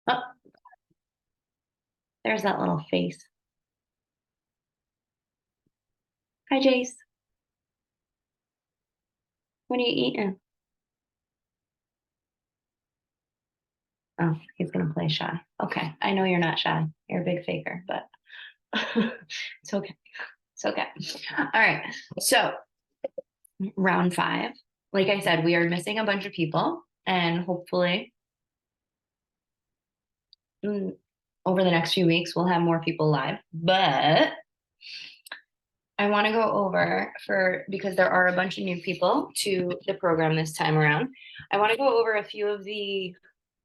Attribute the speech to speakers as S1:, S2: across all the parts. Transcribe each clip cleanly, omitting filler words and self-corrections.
S1: Oh, there's that little face. Hi, Jace. What are you eating? Oh, he's gonna play shy. Okay, I know you're not shy. You're a big faker, but it's okay. It's okay. All right. So, round five. Like I said, we are missing a bunch of people, and hopefully, mm, over the next few weeks, we'll have more people live. But I want to go over because there are a bunch of new people to the program this time around. I want to go over a few of the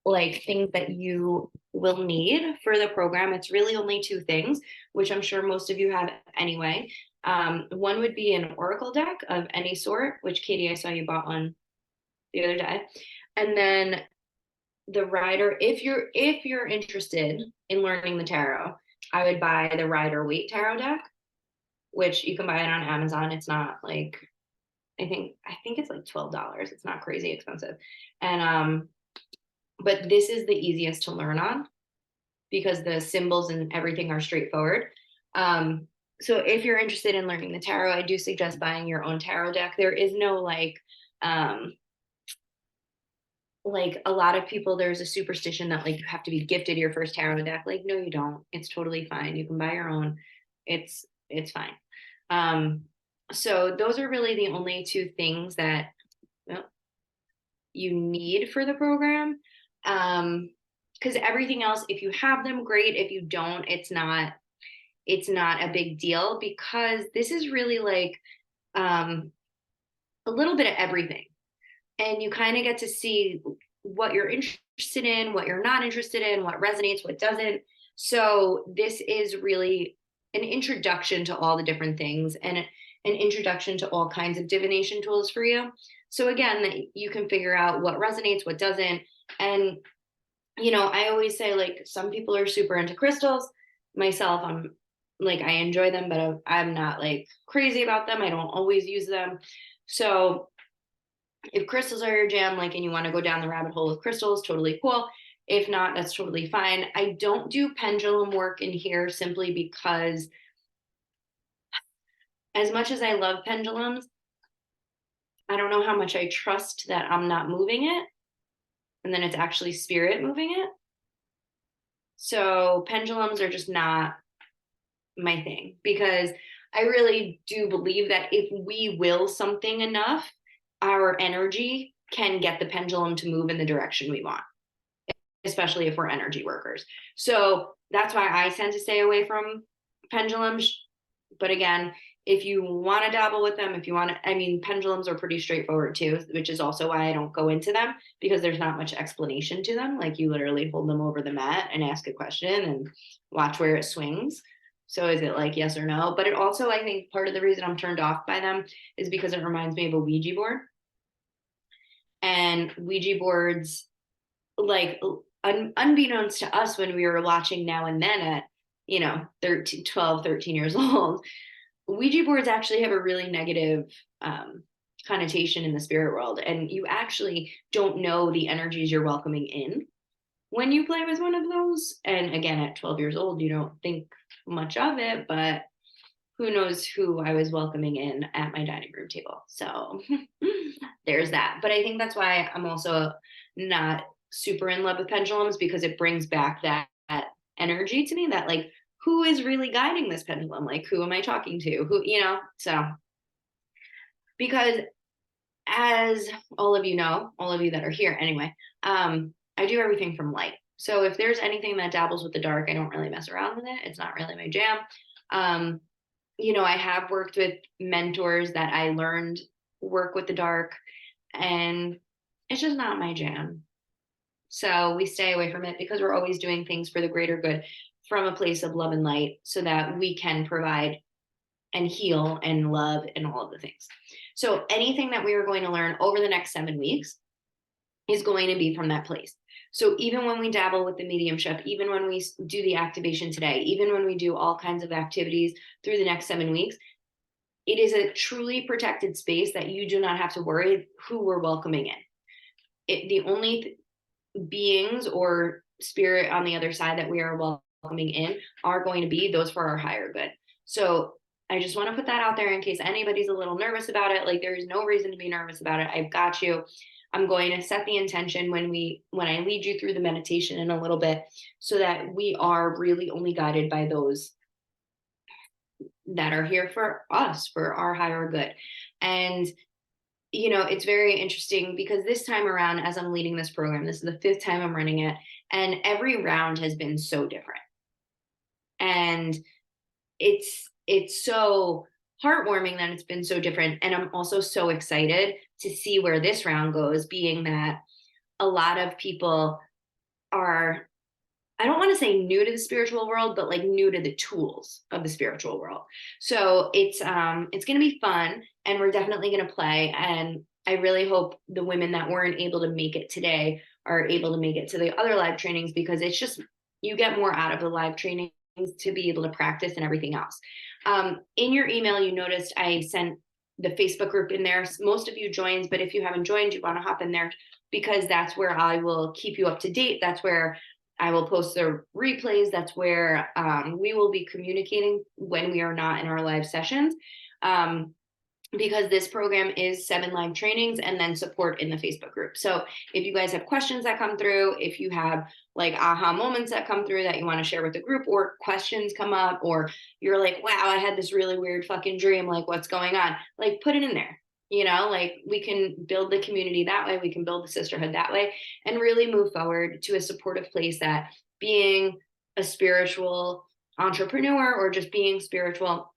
S1: like things that you will need for the program. It's really only two things, which I'm sure most of you have anyway. One would be an Oracle deck of any sort, which Katie, I saw you bought one the other day. And then the Rider, if you're interested in learning the tarot, I would buy the Rider Waite Tarot deck, which you can buy it on Amazon. It's not like I think it's like $12. It's not crazy expensive. And but this is the easiest to learn on because the symbols and everything are straightforward. So if you're interested in learning the tarot, I do suggest buying your own tarot deck. There is no like a lot of people, there's a superstition that like you have to be gifted your first tarot deck. Like, no, you don't. It's totally fine. You can buy your own. It's fine. Um, so those are really the only two things that well, you need for the program. Because everything else, if you have them, great. If you don't, it's not a big deal because this is really like um, a little bit of everything. And you kind of get to see what you're interested in, what you're not interested in, what resonates, what doesn't. So this is really an introduction to all the different things and an introduction to all kinds of divination tools for you. So again, that you can figure out what resonates, what doesn't. And I always say like some people are super into crystals. Myself, I'm like I enjoy them, but I'm not like crazy about them. I don't always use them. So if crystals are your jam, like, and you want to go down the rabbit hole with crystals, totally cool. If not, that's totally fine. I don't do pendulum work in here simply because, as much as I love pendulums, I don't know how much I trust that I'm not moving it and then it's actually spirit moving it. So, pendulums are just not my thing because I really do believe that if we will something enough, our energy can get the pendulum to move in the direction we want, especially if we're energy workers. So that's why I tend to stay away from pendulums. But again, if you want to dabble with them, if you want to, I mean, pendulums are pretty straightforward too, which is also why I don't go into them because there's not much explanation to them. Like you literally hold them over the mat and ask a question and watch where it swings. So is it like yes or no? But it also, I think part of the reason I'm turned off by them is because it reminds me of a Ouija board. And Ouija boards, like unbeknownst to us when we were watching now and then at 13 12 13 years old, Ouija boards actually have a really negative connotation in the spirit world, and you actually don't know the energies you're welcoming in when you play with one of those. And again, at 12 years old you don't think much of it, but who knows who I was welcoming in at my dining room table. So there's that. But I think that's why I'm also not super in love with pendulums because it brings back that energy to me that like who is really guiding this pendulum? Like who am I talking to? So because as all of you know, all of you that are here anyway, I do everything from light. So if there's anything that dabbles with the dark, I don't really mess around with it. It's not really my jam. Um, I have worked with mentors that I learned work with the dark, and it's just not my jam. So we stay away from it because we're always doing things for the greater good from a place of love and light so that we can provide and heal and love and all of the things. So anything that we are going to learn over the next 7 weeks is going to be from that place. So even when we dabble with the mediumship, even when we do the activation today, even when we do all kinds of activities through the next 7 weeks, it is a truly protected space that you do not have to worry who we're welcoming in. The only beings or spirit on the other side that we are welcoming in are going to be those for our higher good. So I just want to put that out there in case anybody's a little nervous about it. Like, there is no reason to be nervous about it. I've got you. I'm going to set the intention when I lead you through the meditation in a little bit, so that we are really only guided by those that are here for us, for our higher good. And it's very interesting because this time around, as I'm leading this program, this is the 5th time I'm running it, and every round has been so different. And it's so heartwarming that it's been so different. And I'm also so excited to see where this round goes, being that a lot of people are, I don't want to say new to the spiritual world, but like new to the tools of the spiritual world. So it's going to be fun, and we're definitely going to play. And I really hope the women that weren't able to make it today are able to make it to the other live trainings, because it's just, you get more out of the live trainings to be able to practice and everything else. In your email, you noticed I sent the Facebook group in there. Most of you joined, but if you haven't joined, you want to hop in there, because that's where I will keep you up to date. That's where I will post the replays. That's where we will be communicating when we are not in our live sessions. Because this program is 7 live trainings and then support in the Facebook group. So if you guys have questions that come through, if you have like aha moments that come through that you want to share with the group, or questions come up, or you're like, wow, I had this really weird fucking dream, like what's going on? Like, put it in there. Like, we can build the community that way. We can build the sisterhood that way, and really move forward to a supportive place that being a spiritual entrepreneur or just being spiritual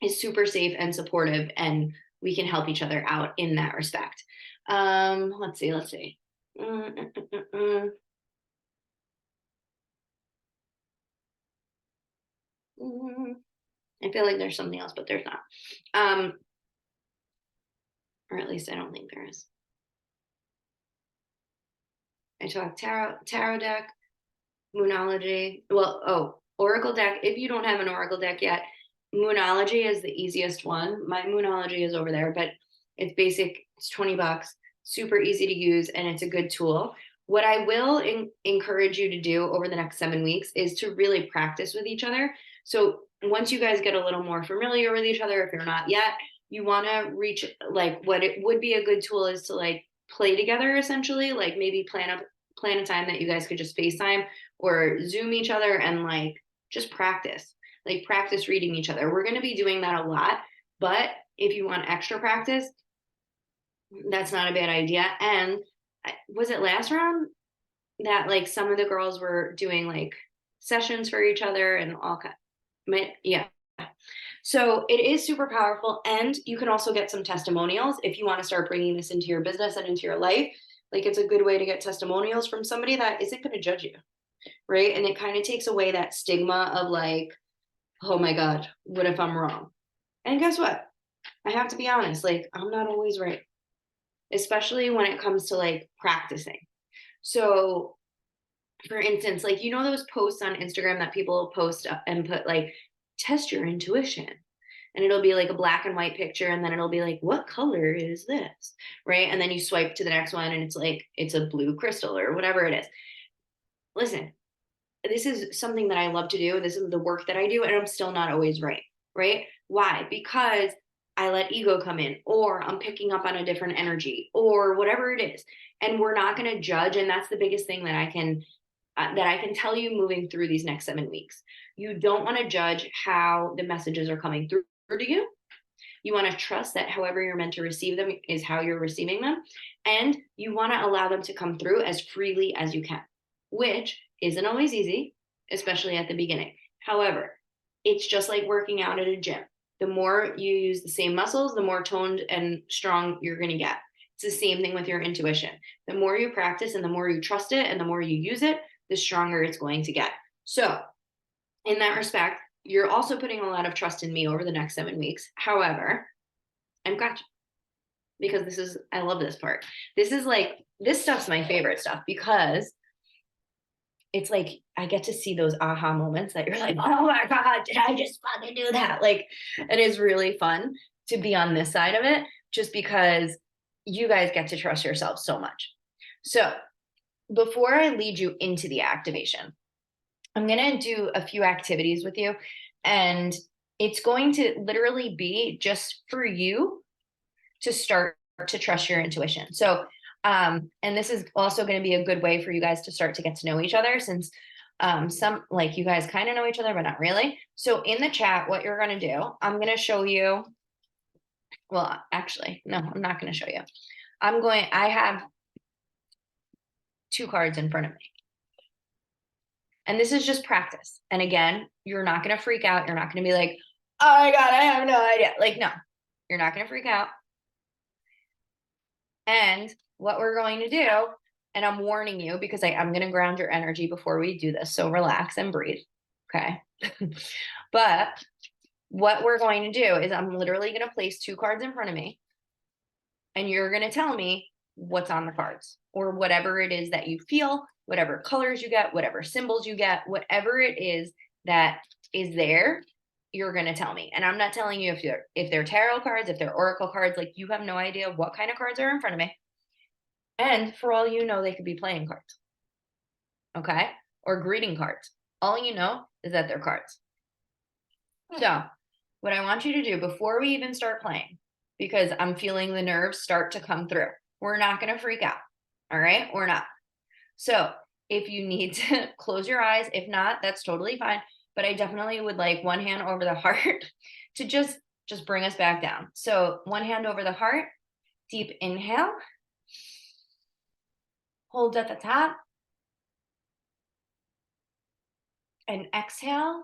S1: is super safe and supportive, and we can help each other out in that respect. Let's see. I feel like there's something else, but there's not. Or at least I don't think there is. I talked tarot deck, Moonology. Well, Oracle deck. If you don't have an Oracle deck yet, Moonology is the easiest one. My Moonology is over there, but it's basic. It's $20, super easy to use, and it's a good tool. What I will encourage you to do over the next 7 weeks is to really practice with each other. So once you guys get a little more familiar with each other, if you're not yet, you want to reach, like, what it would be a good tool is to like play together, essentially, like maybe plan a time that you guys could just FaceTime or Zoom each other and like just practice reading each other. We're going to be doing that a lot, but if you want extra practice, that's not a bad idea. And was it last round that like some of the girls were doing like sessions for each other and all kind? Yeah. So it is super powerful, and you can also get some testimonials if you want to start bringing this into your business and into your life. Like, it's a good way to get testimonials from somebody that isn't going to judge you, right? And it kind of takes away that stigma of like, oh my God, what if I'm wrong? And guess what? I have to be honest, like, I'm not always right, especially when it comes to like practicing. So for instance, like, those posts on Instagram that people post and put like, test your intuition. And it'll be like a black and white picture, and then it'll be like, what color is this? Right. And then you swipe to the next one and it's like, it's a blue crystal or whatever it is. Listen, this is something that I love to do. This is the work that I do, and I'm still not always right. Right. Why? Because I let ego come in, or I'm picking up on a different energy, or whatever it is. And we're not going to judge. And that's the biggest thing that I can tell you moving through these next 7 weeks. You don't want to judge how the messages are coming through to you. You want to trust that however you're meant to receive them is how you're receiving them. And you want to allow them to come through as freely as you can, which isn't always easy, especially at the beginning. However, it's just like working out at a gym. The more you use the same muscles, the more toned and strong you're going to get. It's the same thing with your intuition. The more you practice and the more you trust it and the more you use it, the stronger it's going to get. So in that respect, you're also putting a lot of trust in me over the next 7 weeks. However, I'm gotcha, because I love this part. This stuff's my favorite stuff, because it's like, I get to see those aha moments that you're like, oh my God, did I just fucking do that? Like, it is really fun to be on this side of it, just because you guys get to trust yourself so much. So before I lead you into the activation, I'm going to do a few activities with you, and it's going to literally be just for you to start to trust your intuition. So, and this is also going to be a good way for you guys to start to get to know each other, since some, like, you guys kind of know each other, but not really. So in the chat, what you're going to do, I'm going to show you, well, actually, no, I'm not going to show you. I have 2 cards in front of me. And this is just practice. And again, you're not going to freak out. You're not going to be like, oh my God, I have no idea. Like, no, you're not going to freak out. And what we're going to do, and I'm warning you because I'm going to ground your energy before we do this. So relax and breathe. Okay. But what we're going to do is I'm literally going to place 2 cards in front of me, and you're going to tell me what's on the cards, or whatever it is that you feel, whatever colors you get, whatever symbols you get, whatever it is that is there, you're going to tell me. And I'm not telling you if they're tarot cards, if they're oracle cards, like, you have no idea what kind of cards are in front of me. And for all you know, they could be playing cards. Okay? Or greeting cards. All you know is that they're cards. So, what I want you to do before we even start playing, because I'm feeling the nerves start to come through, we're not going to freak out. All right? We're not. So, if you need to close your eyes, if not, that's totally fine. But I definitely would like one hand over the heart to just bring us back down. So, one hand over the heart, deep inhale, hold at the top, and exhale,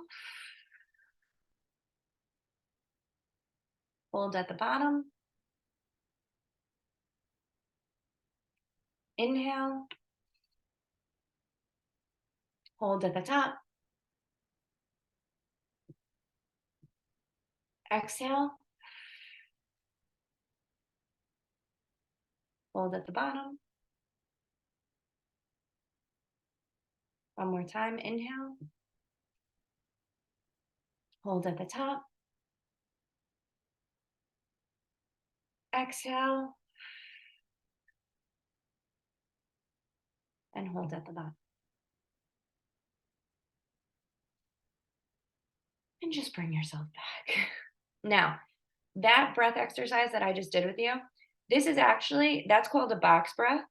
S1: hold at the bottom, inhale, hold at the top, exhale, hold at the bottom. One more time, inhale, hold at the top, exhale, and hold at the bottom. And just bring yourself back. Now, that breath exercise that I just did with you, this is actually, that's called a box breath.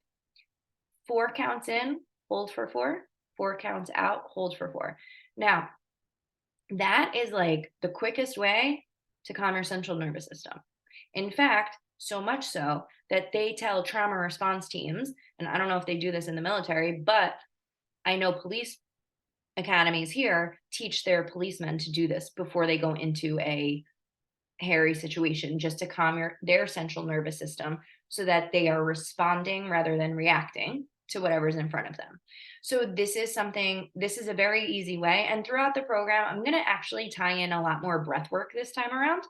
S1: 4 counts in, hold for 4, 4 counts out, hold for 4. Now, that is like the quickest way to calm your central nervous system. In fact, so much so that they tell trauma response teams, and I don't know if they do this in the military, but I know police academies here teach their policemen to do this before they go into a hairy situation, just to calm their central nervous system so that they are responding rather than reacting to whatever's in front of them. So this is a very easy way. And throughout the program, I'm going to actually tie in a lot more breath work this time around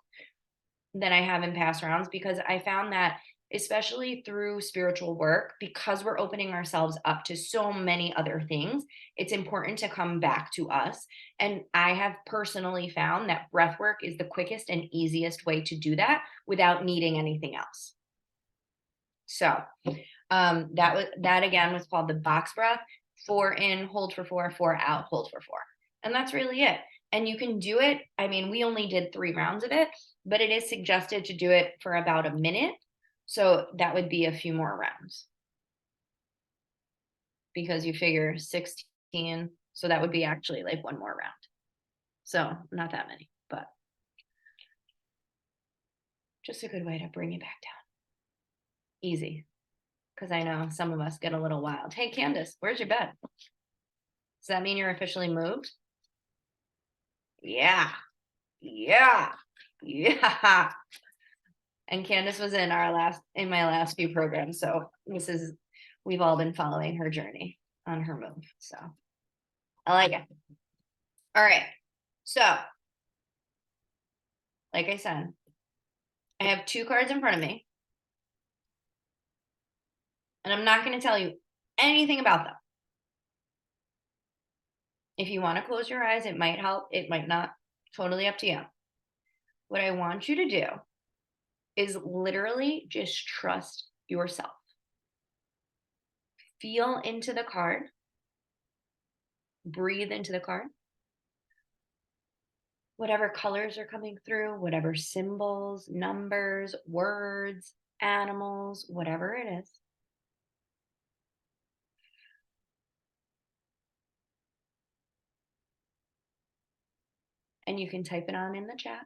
S1: than I have in past rounds, because I found that, especially through spiritual work, because we're opening ourselves up to so many other things, it's important to come back to us. And I have personally found that breath work is the quickest and easiest way to do that without needing anything else. So that again was called the box breath. 4 in, hold for 4, 4 out, hold for 4. And that's really it. And you can do it. I mean, we only did 3 rounds of it, but it is suggested to do it for about a minute. So that would be a few more rounds, because you figure 16. So that would be actually like 1 more round. So not that many, but just a good way to bring you back down. Easy. Because I know some of us get a little wild. Hey, Candace, where's your bed? Does that mean you're officially moved? Yeah. Yeah. Yeah. And Candace was in my last few programs. So we've all been following her journey on her move. So I like it. All right. So, like I said, I have 2 cards in front of me, and I'm not going to tell you anything about them. If you want to close your eyes, it might help. It might not. Totally up to you. What I want you to do is literally just trust yourself. Feel into the card. Breathe into the card. Whatever colors are coming through, whatever symbols, numbers, words, animals, whatever it is. And you can type it on in the chat.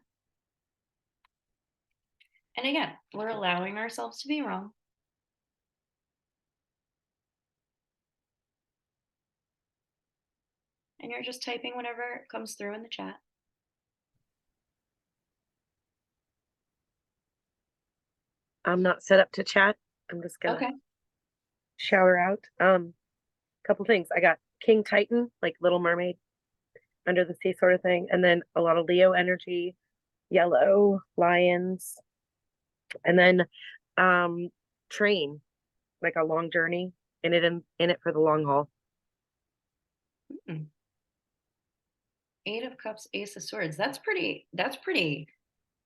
S1: And again, we're allowing ourselves to be wrong. And you're just typing whatever comes through in the chat.
S2: I'm not set up to chat. I'm just gonna shower out. Couple things. I got King Titan, like Little Mermaid, under the sea sort of thing, and then a lot of Leo energy, yellow lions, and then train, like a long journey in it for the long haul.
S1: Eight of Cups, Ace of Swords. That's pretty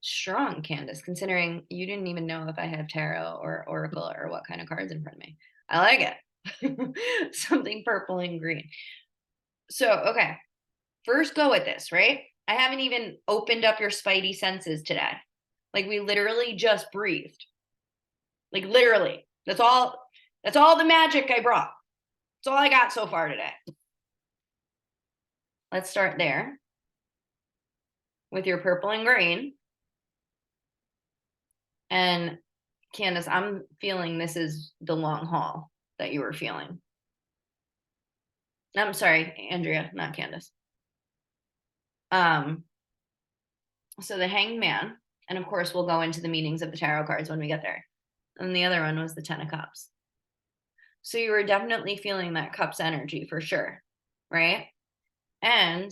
S1: strong, Candace, considering you didn't even know if I have tarot or oracle or what kind of cards in front of me. I like it. Something purple and green. So, okay. First go with this, right? I haven't even opened up your spidey senses today. Like we literally just breathed. Like literally. That's all the magic I brought. That's all I got so far today. Let's start there with your purple and green. And Candace, I'm feeling this is the long haul that you were feeling. I'm sorry, Andrea, not Candace. So the Hanged Man, and of course we'll go into the meanings of the tarot cards when we get there. And the other one was the Ten of Cups. So you were definitely feeling that Cups energy for sure, right? And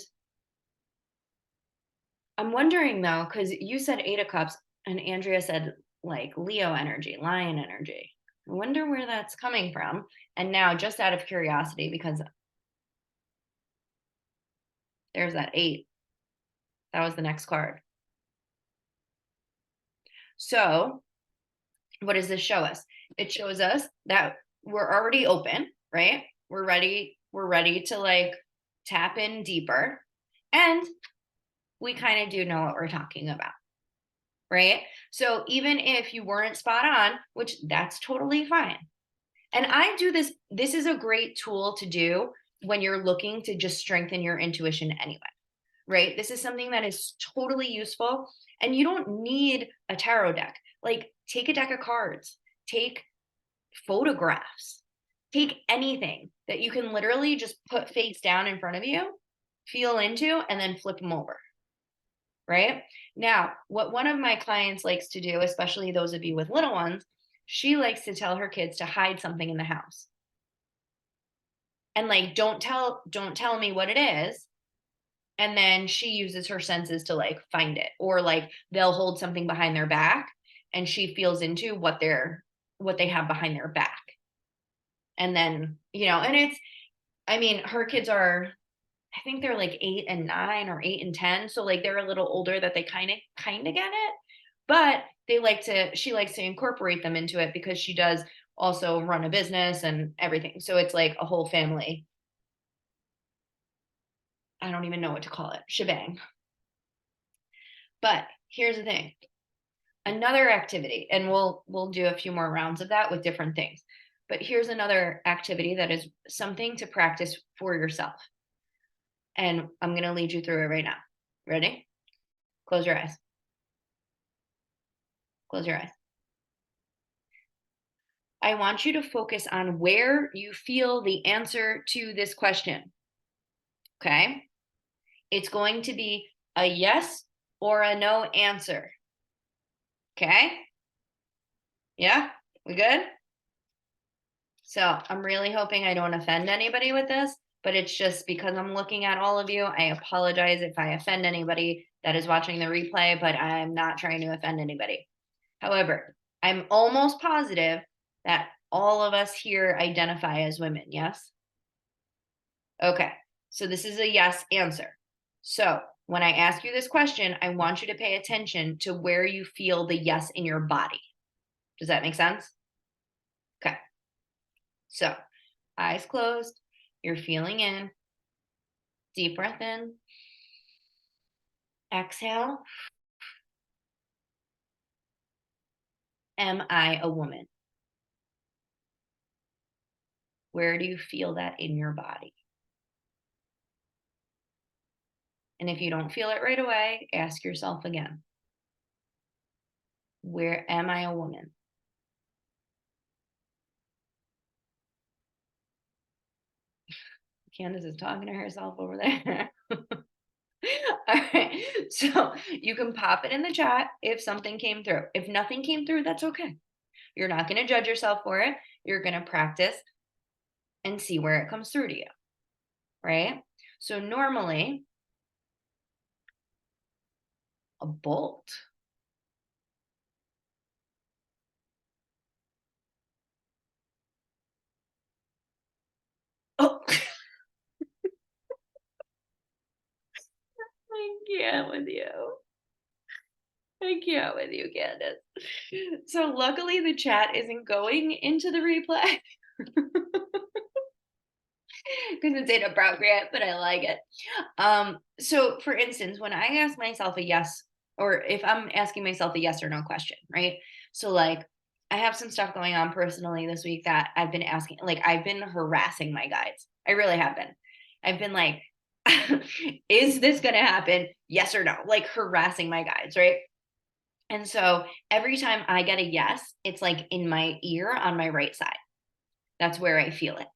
S1: I'm wondering though, because you said Eight of Cups and Andrea said like Leo energy, Lion energy. I wonder where that's coming from. And now, just out of curiosity, because there's that 8, that was the next card. So, what does this show us? It shows us that we're already open, right? We're ready to like tap in deeper. And we kind of do know what we're talking about, right? So even if you weren't spot on, which that's totally fine. And I do this is a great tool to do when you're looking to just strengthen your intuition anyway, right? This is something that is totally useful, and you don't need a tarot deck. Like take a deck of cards, take photographs, take anything that you can literally just put face down in front of you, feel into, and then flip them over. Right? Now, what one of my clients likes to do, especially those of you with little ones, she likes to tell her kids to hide something in the house. And like don't tell me what it is. And then she uses her senses to like find it, or like they'll hold something behind their back and she feels into what they have behind their back. And then, and it's, I mean, her kids are, I think they're like 8 and 9 or 8 and 10. So like they're a little older that they kind of get it, but she likes to incorporate them into it because she does also run a business and everything. So it's like a whole family. I don't even know what to call it. Shebang. But here's the thing. Another activity, and we'll do a few more rounds of that with different things. But here's another activity that is something to practice for yourself. And I'm going to lead you through it right now. Ready? Close your eyes. Close your eyes. I want you to focus on where you feel the answer to this question. Okay? It's going to be a yes or a no answer. Okay? Yeah? We good? So I'm really hoping I don't offend anybody with this, but it's just because I'm looking at all of you. I apologize if I offend anybody that is watching the replay, but I'm not trying to offend anybody. However, I'm almost positive that all of us here identify as women, yes? Okay, so this is a yes answer. So when I ask you this question, I want you to pay attention to where you feel the yes in your body. Does that make sense? Okay. So eyes closed. You're feeling in. Deep breath in. Exhale. Am I a woman? Where do you feel that in your body? And if you don't feel it right away, ask yourself again. Where am I a woman? Candace is talking to herself over there. All right. So you can pop it in the chat if something came through. If nothing came through, that's okay. You're not going to judge yourself for it. You're going to practice and see where it comes through to you. Right? So normally, a bolt. Oh, I can't with you. I can't with you, Candace. So luckily the chat isn't going into the replay because it's inappropriate, but I like it. So for instance, when I ask myself a yes, or if I'm asking myself a yes or no question, right? So like I have some stuff going on personally this week that I've been asking, like I've been harassing my guides. I really have been. I've been like, is this gonna happen? Yes or no? Like harassing my guides, right? And so every time I get a yes, it's like in my ear on my right side. That's where I feel it.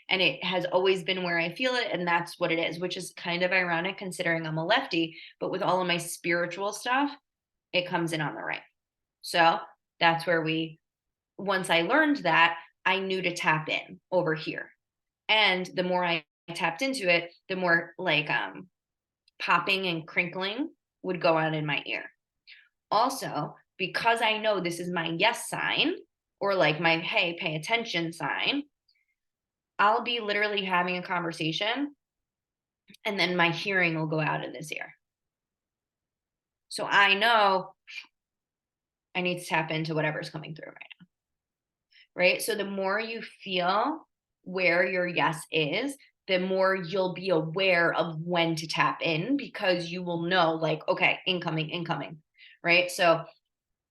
S1: And it has always been where I feel it. And that's what it is, which is kind of ironic considering I'm a lefty. But with all of my spiritual stuff, it comes in on the right. So that's where once I learned that, I knew to tap in over here. And the more I tapped into it, the more like popping and crinkling would go on in my ear. Also, because I know this is my yes sign or like my hey, pay attention sign, I'll be literally having a conversation and then my hearing will go out in this ear. So I know I need to tap into whatever's coming through right now. Right. So the more you feel where your yes is, the more you'll be aware of when to tap in because you will know, like, okay, incoming, incoming. Right. So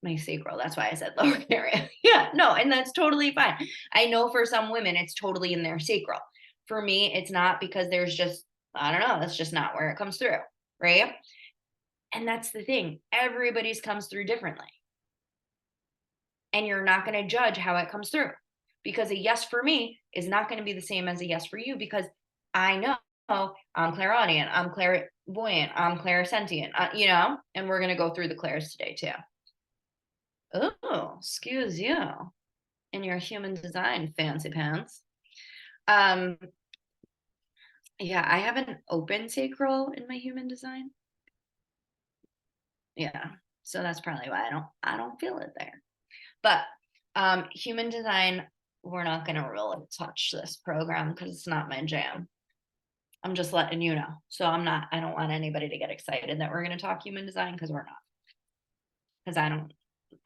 S1: my sacral, that's why I said lower area. Yeah, no, and that's totally fine. I know for some women it's totally in their sacral. For me, it's not because there's just, I don't know, that's just not where it comes through, right? And that's the thing. Everybody's comes through differently. And you're not going to judge how it comes through because a yes for me is not going to be the same as a yes for you because I know I'm clairaudient, I'm clairvoyant, I'm clairsentient, and we're going to go through the clairs today too. Oh, excuse you. In your human design, fancy pants. Yeah, I have an open sacral in my human design. Yeah, so that's probably why I don't feel it there. But human design, we're not gonna really touch this program because it's not my jam. I'm just letting you know. So I don't want anybody to get excited that we're gonna talk human design because we're not. Because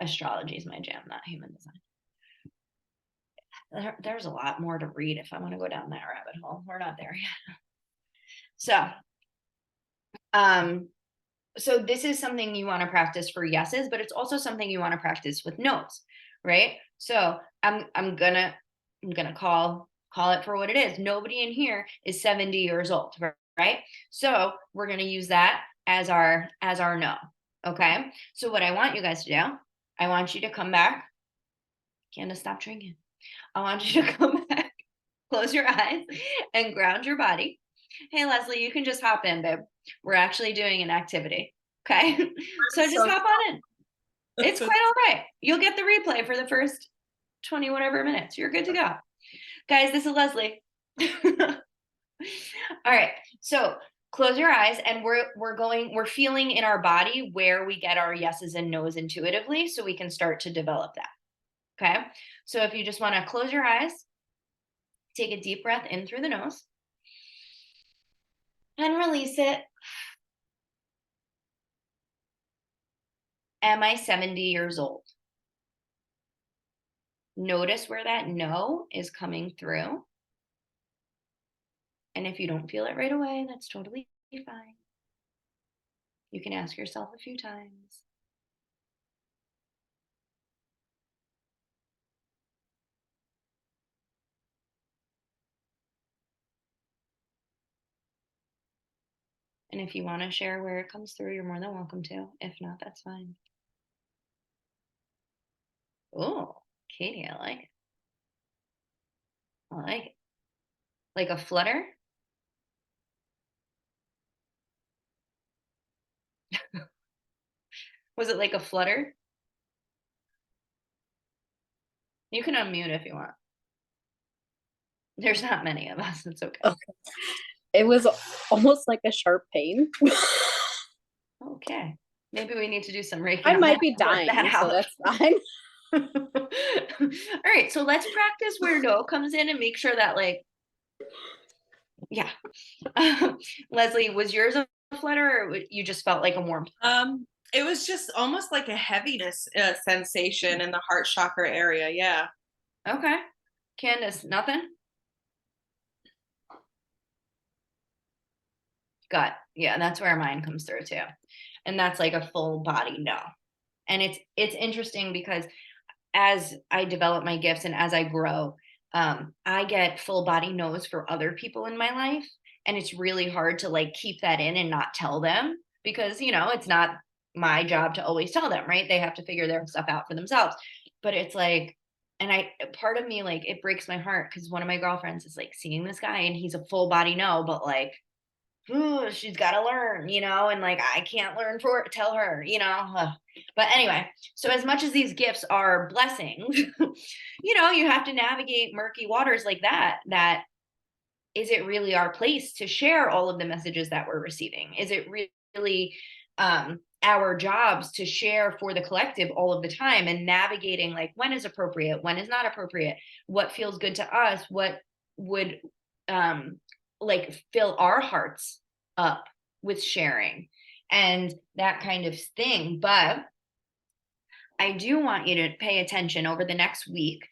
S1: astrology is my jam, not human design. There's a lot more to read if I want to go down that rabbit hole. We're not there yet. So this is something you want to practice for yeses, but it's also something you want to practice with nos, right? So I'm gonna call it for what it is. Nobody in here is 70 years old, right? So we're gonna use that as our no. Okay. So what I want you guys to do, I want you to come back. Candace, stop drinking. I want you to come back, close your eyes, and ground your body. Hey, Leslie, you can just hop in, babe. We're actually doing an activity. Okay. So just hop on in. It's quite all right. You'll get the replay for the first 20 whatever minutes. You're good to go. Guys, this is Leslie. All right. So close your eyes and we're feeling in our body where we get our yeses and nos intuitively so we can start to develop that. Okay. So if you just want to close your eyes, take a deep breath in through the nose and release it. Am I 70 years old? Notice where that no is coming through. And if you don't feel it right away, that's totally fine. You can ask yourself a few times. And if you want to share where it comes through, you're more than welcome to. If not, that's fine. Oh, Katie, I like it. I like it. Like a flutter? Was it like a flutter? You can unmute if you want. There's not many of us. It's okay.
S3: Okay. It was almost like a sharp pain.
S1: Okay. Maybe we need to do some Reiki.
S3: I
S1: on
S3: might
S1: that
S3: be
S1: to work
S3: dying,
S1: that
S3: so
S1: out.
S3: that's fine.
S1: All right, so let's practice where no comes in and make sure that, like, yeah. Leslie, was yours a flutter, or you just felt like a warmth?
S4: It was just almost like a heaviness sensation in the heart chakra area. Yeah.
S1: Okay. Candace, nothing? Gut. Yeah, that's where mine comes through too. And that's like a full body no. And it's interesting because as I develop my gifts and as I grow, I get full body no's for other people in my life. And it's really hard to like keep that in and not tell them because, it's not my job to always tell them, right? They have to figure their stuff out for themselves. But it's like, and part of me, like, it breaks my heart because one of my girlfriends is like seeing this guy and he's a full body no, but like, ooh, she's got to learn, and like I can't learn tell her, But anyway, so as much as these gifts are blessings, you have to navigate murky waters like that. That is it really our place to share all of the messages that we're receiving? Is it really our jobs to share for the collective all of the time and navigating like when is appropriate, when is not appropriate, what feels good to us, what would like fill our hearts up with sharing and that kind of thing. But I do want you to pay attention over the next week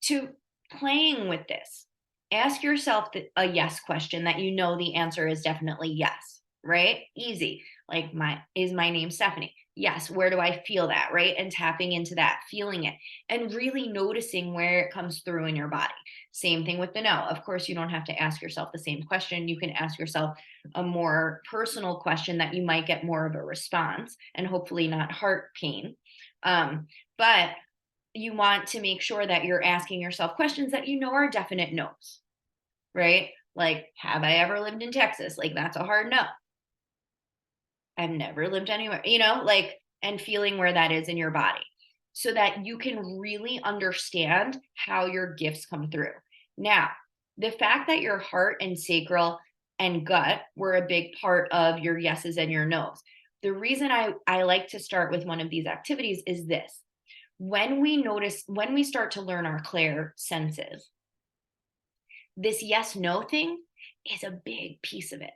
S1: to playing with this. Ask yourself a yes question that the answer is definitely yes, right? Easy. Like is my name Stephanie? Yes. Where do I feel that, right? And tapping into that, feeling it, and really noticing where it comes through in your body. Same thing with the no. Of course, you don't have to ask yourself the same question. You can ask yourself a more personal question that you might get more of a response and hopefully not heart pain. But you want to make sure that you're asking yourself questions that are definite no's, right? Like, have I ever lived in Texas? Like, that's a hard no. I've never lived anywhere, like, and feeling where that is in your body so that you can really understand how your gifts come through. Now, the fact that your heart and sacral and gut were a big part of your yeses and your nos. The reason I like to start with one of these activities is this. When we start to learn our clair senses, this yes no thing is a big piece of it.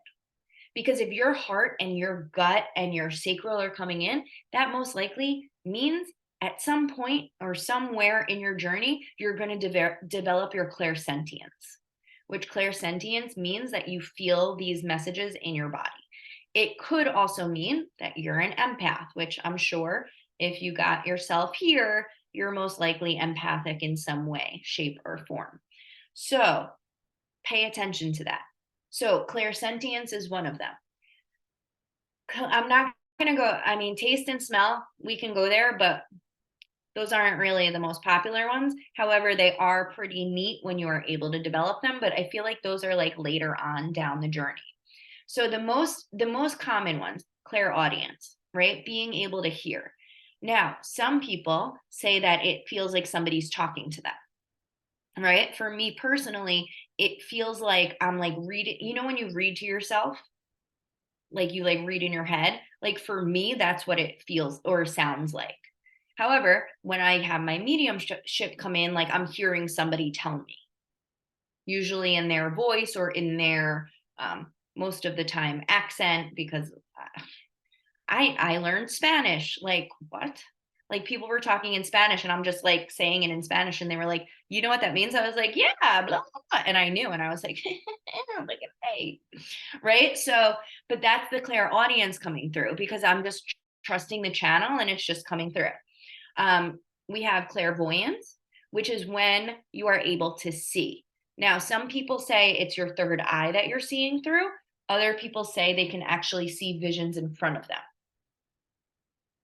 S1: Because if your heart and your gut and your sacral are coming in, that most likely means at some point or somewhere in your journey, you're going to develop your clairsentience, which clairsentience means that you feel these messages in your body. It could also mean that you're an empath, which I'm sure if you got yourself here, you're most likely empathic in some way, shape, or form. So pay attention to that. So clairsentience is one of them. I'm not going to go, taste and smell, we can go there, but those aren't really the most popular ones. However, they are pretty neat when you are able to develop them, but I feel like those are like later on down the journey. So the most common ones, clairaudience, right? Being able to hear. Now, some people say that it feels like somebody's talking to them, right? For me personally, it feels like I'm like reading, when you read to yourself, like you like read in your head, like for me, that's what it feels or sounds like. However, when I have my mediumship come in, like I'm hearing somebody tell me, usually in their voice or in their, most of the time, accent, because I learned Spanish. Like, what? Like people were talking in Spanish and I'm just like saying it in Spanish and they were like, you know what that means? I was like, yeah, blah, blah, blah. And I knew, and I was like, like an 8, right? So, but that's the clairaudience coming through because I'm just trusting the channel and it's just coming through. We have clairvoyance, which is when you are able to see. Now, some people say it's your third eye that you're seeing through. Other people say they can actually see visions in front of them.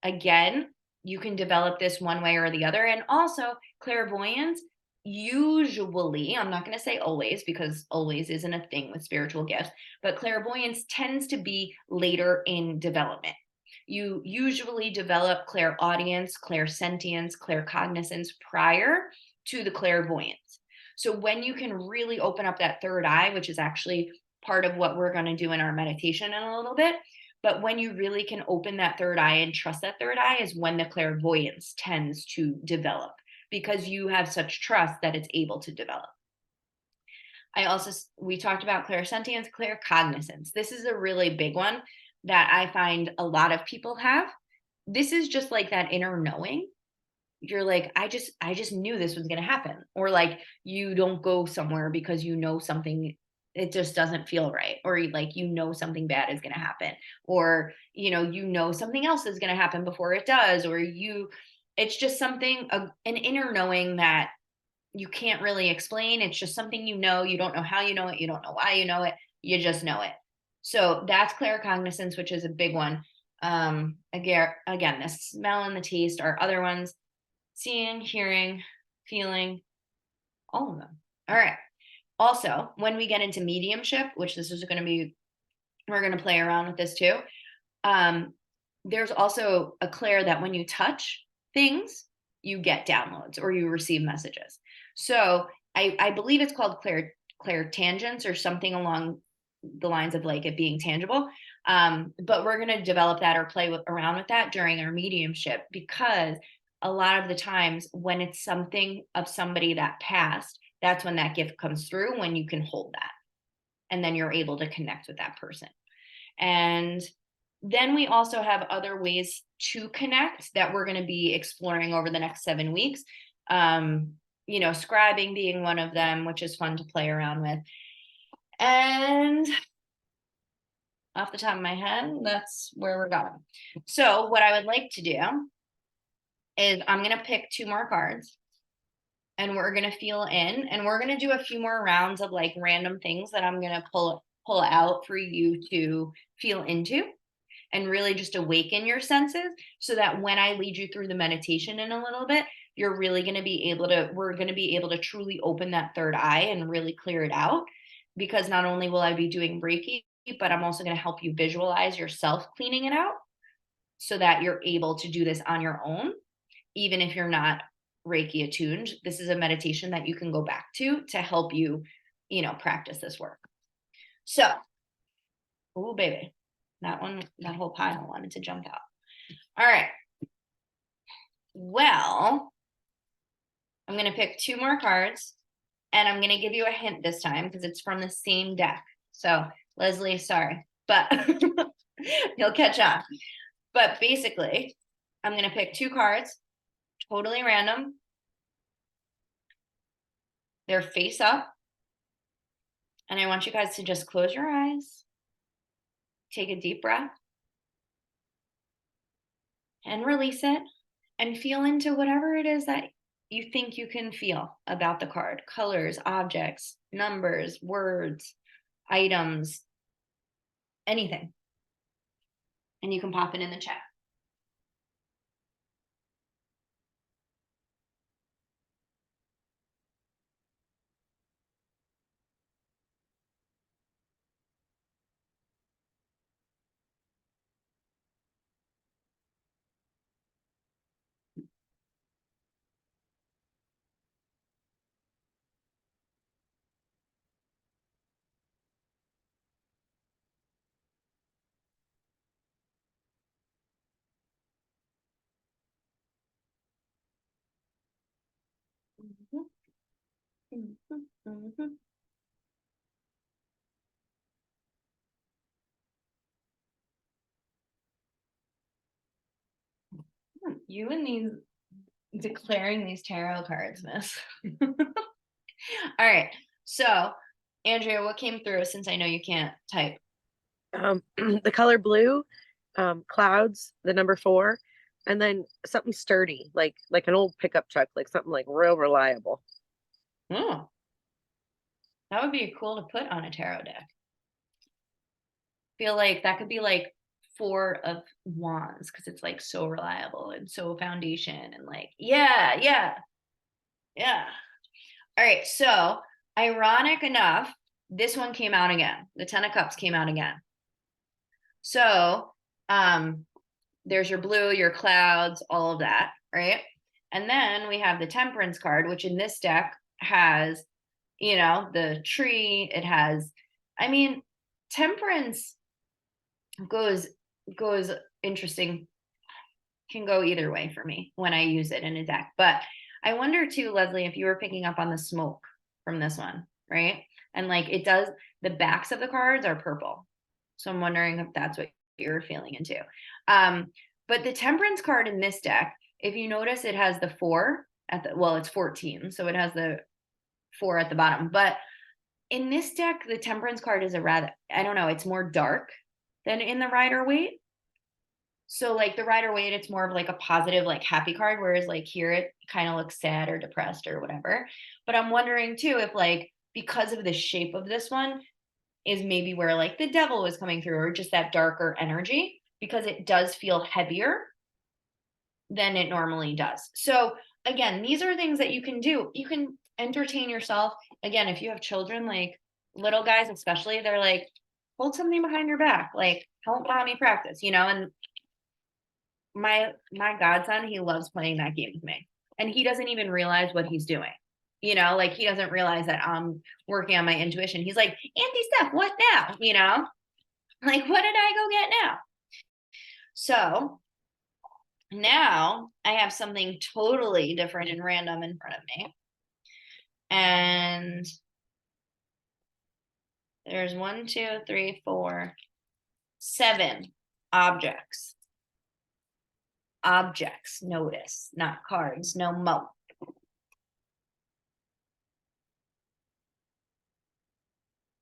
S1: Again, you can develop this one way or the other. And also, clairvoyance, usually, I'm not going to say always because always isn't a thing with spiritual gifts, but clairvoyance tends to be later in development. You usually develop clairaudience, clairsentience, claircognizance prior to the clairvoyance. So when you can really open up that third eye, which is actually part of what we're going to do in our meditation in a little bit, but when you really can open that third eye and trust that third eye is when the clairvoyance tends to develop because you have such trust that it's able to develop. We talked about clairsentience, claircognizance. This is a really big one that I find a lot of people have. This is just like that inner knowing. You're like, I just knew this was going to happen. Or like you don't go somewhere because you know something, it just doesn't feel right. Or like, you know, something bad is going to happen. Or, you know, something else is going to happen before it does. Or it's just something, an inner knowing that you can't really explain. It's just something you know. You don't know how you know it. You don't know why you know it. You just know it. So that's claircognizance, which is a big one. Again, the smell and the taste are other ones. Seeing, hearing, feeling, all of them. All right. Also, when we get into mediumship, which this is going to be, we're going to play around with this too. There's also a clair that when you touch things, you get downloads or you receive messages. So I believe it's called clairtangents or something along the lines of like it being tangible. But we're going to develop that or play around with that during our mediumship because a lot of the times when it's something of somebody that passed, that's when that gift comes through, when you can hold that. And then you're able to connect with that person. And then we also have other ways to connect that we're going to be exploring over the next 7 weeks. Scribing being one of them, which is fun to play around with. And off the top of my head, that's where we're going. So what I would like to do is I'm going to pick 2 more cards and we're going to feel in, and we're going to do a few more rounds of like random things that I'm going to pull out for you to feel into and really just awaken your senses so that when I lead you through the meditation in a little bit, you're really going to be able to, we're going to be able to truly open that third eye and really clear it out. Because not only will I be doing Reiki, but I'm also going to help you visualize yourself cleaning it out so that you're able to do this on your own. Even if you're not Reiki attuned, this is a meditation that you can go back to help you, practice this work. So, oh, baby, that whole pile wanted to jump out. All right. Well, I'm going to pick 2 more cards and I'm going to give you a hint this time because it's from the same deck. So, Leslie, sorry, but you'll catch on. But basically, I'm going to pick 2 cards, totally random. They're face up. And I want you guys to just close your eyes, take a deep breath, and release it, and feel into whatever it is that you think you can feel about the card. Colors, objects, numbers, words, items, anything. And you can pop it in the chat. You and these declaring these tarot cards, miss. All right. So Andrea, what came through since I know you can't type?
S2: The color blue, clouds, the number 4, and then something sturdy, like an old pickup truck, like something like real reliable.
S1: Oh, that would be cool to put on a tarot deck. Feel like that could be like 4 of wands because it's like so reliable and so foundation and like, yeah, yeah, yeah. All right, so ironic enough, this one came out again. The 10 of Cups came out again. So, there's your blue, your clouds, all of that, right? And then we have the Temperance card, which in this deck has, you know, the tree. It has, I mean, Temperance goes interesting, can go either way for me when I use it in a deck. But I wonder too, Leslie, if you were picking up on the smoke from this one, right? And like it does, the backs of the cards are purple. So I'm wondering if that's what you're feeling into. But the Temperance card in this deck, if you notice, it has the 4 at the, well, it's 14. So it has the 4 at the bottom. But in this deck, the Temperance card is a rather, I don't know, it's more dark than in the Rider-Waite. So like the Rider-Waite, it's more of like a positive, like happy card, whereas like here it kind of looks sad or depressed or whatever. But I'm wondering too if like because of the shape of this one is maybe where like the devil was coming through or just that darker energy, because it does feel heavier than it normally does. So again, these are things that you can do. You can entertain yourself. Again, if you have children, like little guys especially, they're like, hold something behind your back, like help mommy practice, you know. And my godson, he loves playing that game with me, and he doesn't even realize what he's doing, you know, like he doesn't realize that I'm working on my intuition. He's like, Auntie Steph, what now, you know, like what did I go get now? So now I have something totally different and random in front of me, and there's 1 2 3 4 7 objects. Notice, not cards, no mo.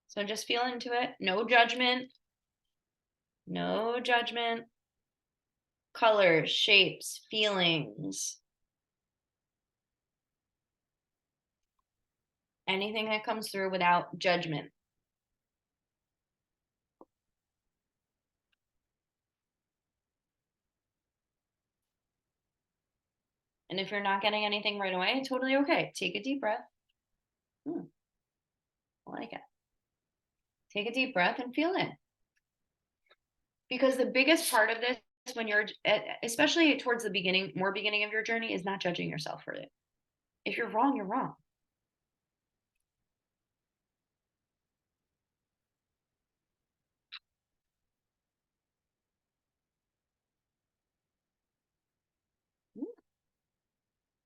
S1: So just feel into it. No judgment. No judgment. Colors, shapes, feelings. Anything that comes through without judgment. And if you're not getting anything right away, totally okay. Take a deep breath. I like it. Take a deep breath and feel it. Because the biggest part of this, when you're, especially towards the beginning, more beginning of your journey, is not judging yourself for it. If you're wrong, you're wrong.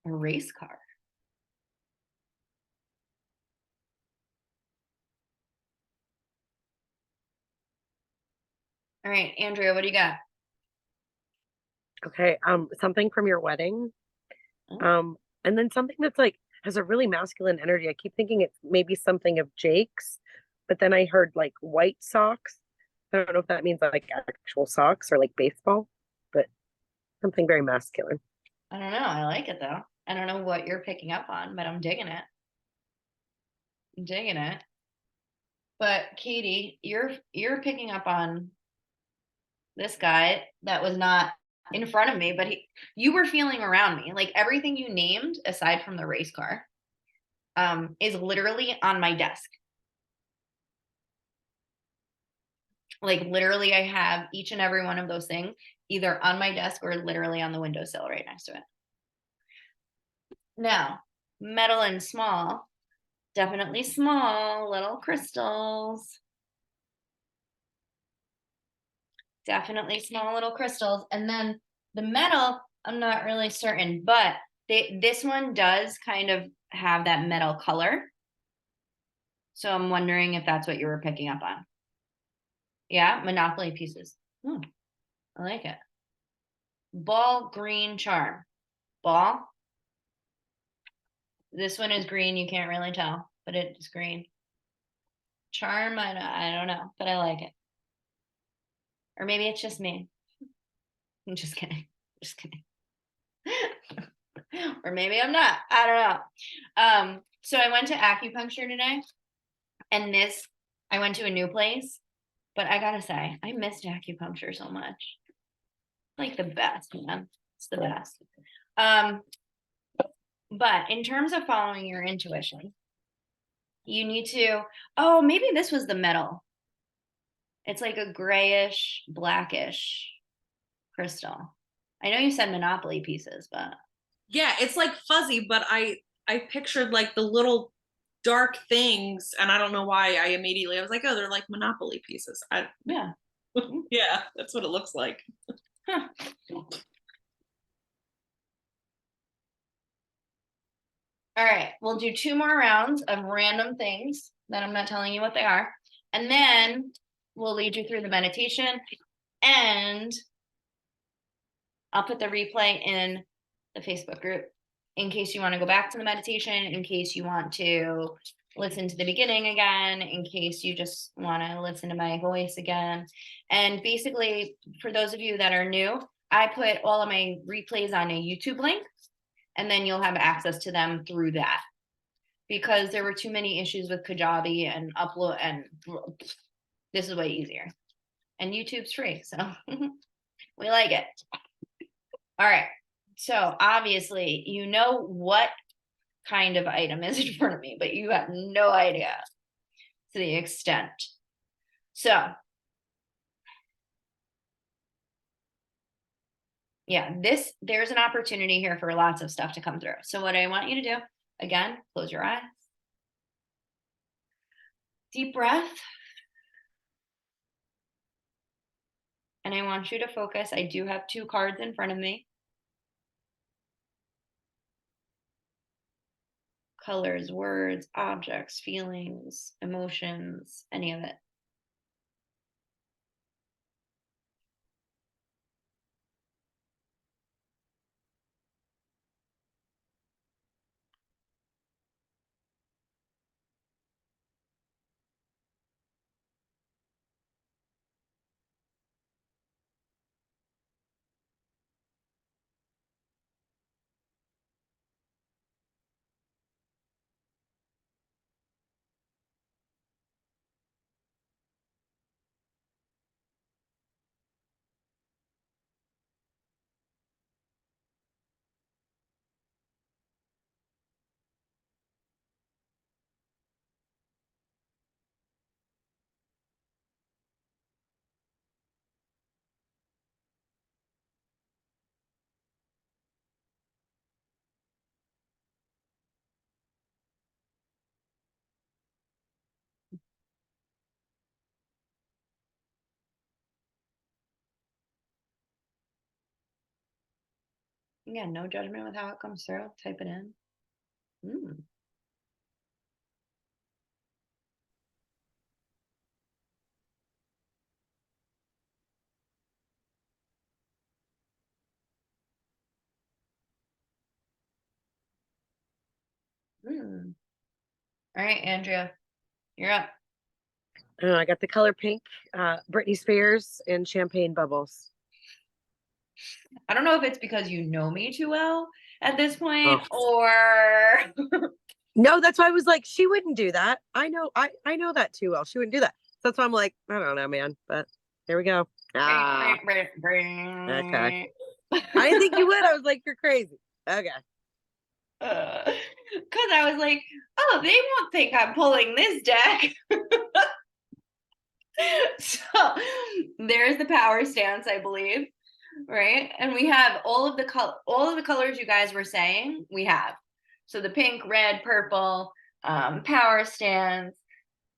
S1: A race car. All right, Andrea, what do you got?
S2: Okay, something from your wedding.
S1: Oh.
S2: And then something that's like has a really masculine energy. I keep thinking it's maybe something of Jake's, but then I heard like white socks. I don't know if that means like actual socks or like baseball, but something very masculine.
S1: I don't know. I like it though. I don't know what you're picking up on, but I'm digging it. I'm digging it. But Katie, you're picking up on this guy that was not in front of me, but you were feeling around me. Like everything you named, aside from the race car, is literally on my desk. Like literally, I have each and every one of those things either on my desk or literally on the windowsill right next to it. Now, metal and small, definitely small, little crystals. Definitely small little crystals. And then the metal, I'm not really certain, but this one does kind of have that metal color. So I'm wondering if that's what you were picking up on. Yeah, Monopoly pieces. I like it. Ball green charm. Ball. This one is green. You can't really tell, but it's green. Charm, I don't know, but I like it. Or maybe it's just me. I'm just kidding. Just kidding. Or maybe I'm not. I don't know. So I went to acupuncture today, and I went to a new place, but I gotta say, I missed acupuncture so much. Like the best, man. It's the best. But in terms of following your intuition, you need to, oh, maybe this was the metal. It's like a grayish, blackish crystal. I know you said Monopoly pieces, but
S4: Yeah, it's like fuzzy, but I pictured like the little dark things, and I don't know why I was like, oh, they're like Monopoly pieces.
S1: yeah.
S4: Yeah, that's what it looks like.
S1: Huh. All right, we'll do 2 more rounds of random things that I'm not telling you what they are. And then we'll lead you through the meditation, and I'll put the replay in the Facebook group in case you want to go back to the meditation, in case you want to listen to the beginning again, in case you just want to listen to my voice again. And basically, for those of you that are new, I put all of my replays on a YouTube link, and then you'll have access to them through that. Because there were too many issues with Kajabi and upload, and this is way easier. And YouTube's free, so we like it. All right. So obviously, you know what kind of item is in front of me, but you have no idea to the extent. So yeah, there's an opportunity here for lots of stuff to come through. So what I want you to do, again, close your eyes. Deep breath. And I want you to focus. I do have 2 cards in front of me. Colors, words, objects, feelings, emotions, any of it. Yeah, no judgment with how it comes through. Type it in. Mm. Mm. All right, Andrea, you're up.
S2: I got the color pink, Britney Spears, and champagne bubbles.
S1: I don't know if it's because you know me too well at this point, or
S2: no, that's why I was like, she wouldn't do that. I know that too well. She wouldn't do that. So that's why I'm like, I don't know, man. But here we go. Okay. I didn't think you would. I was like, you're crazy. Okay.
S1: Because I was like, oh, they won't think I'm pulling this deck. So there's the power stance, I believe, right? And we have all of the colors you guys were saying. We have so the pink, red, purple, power stance.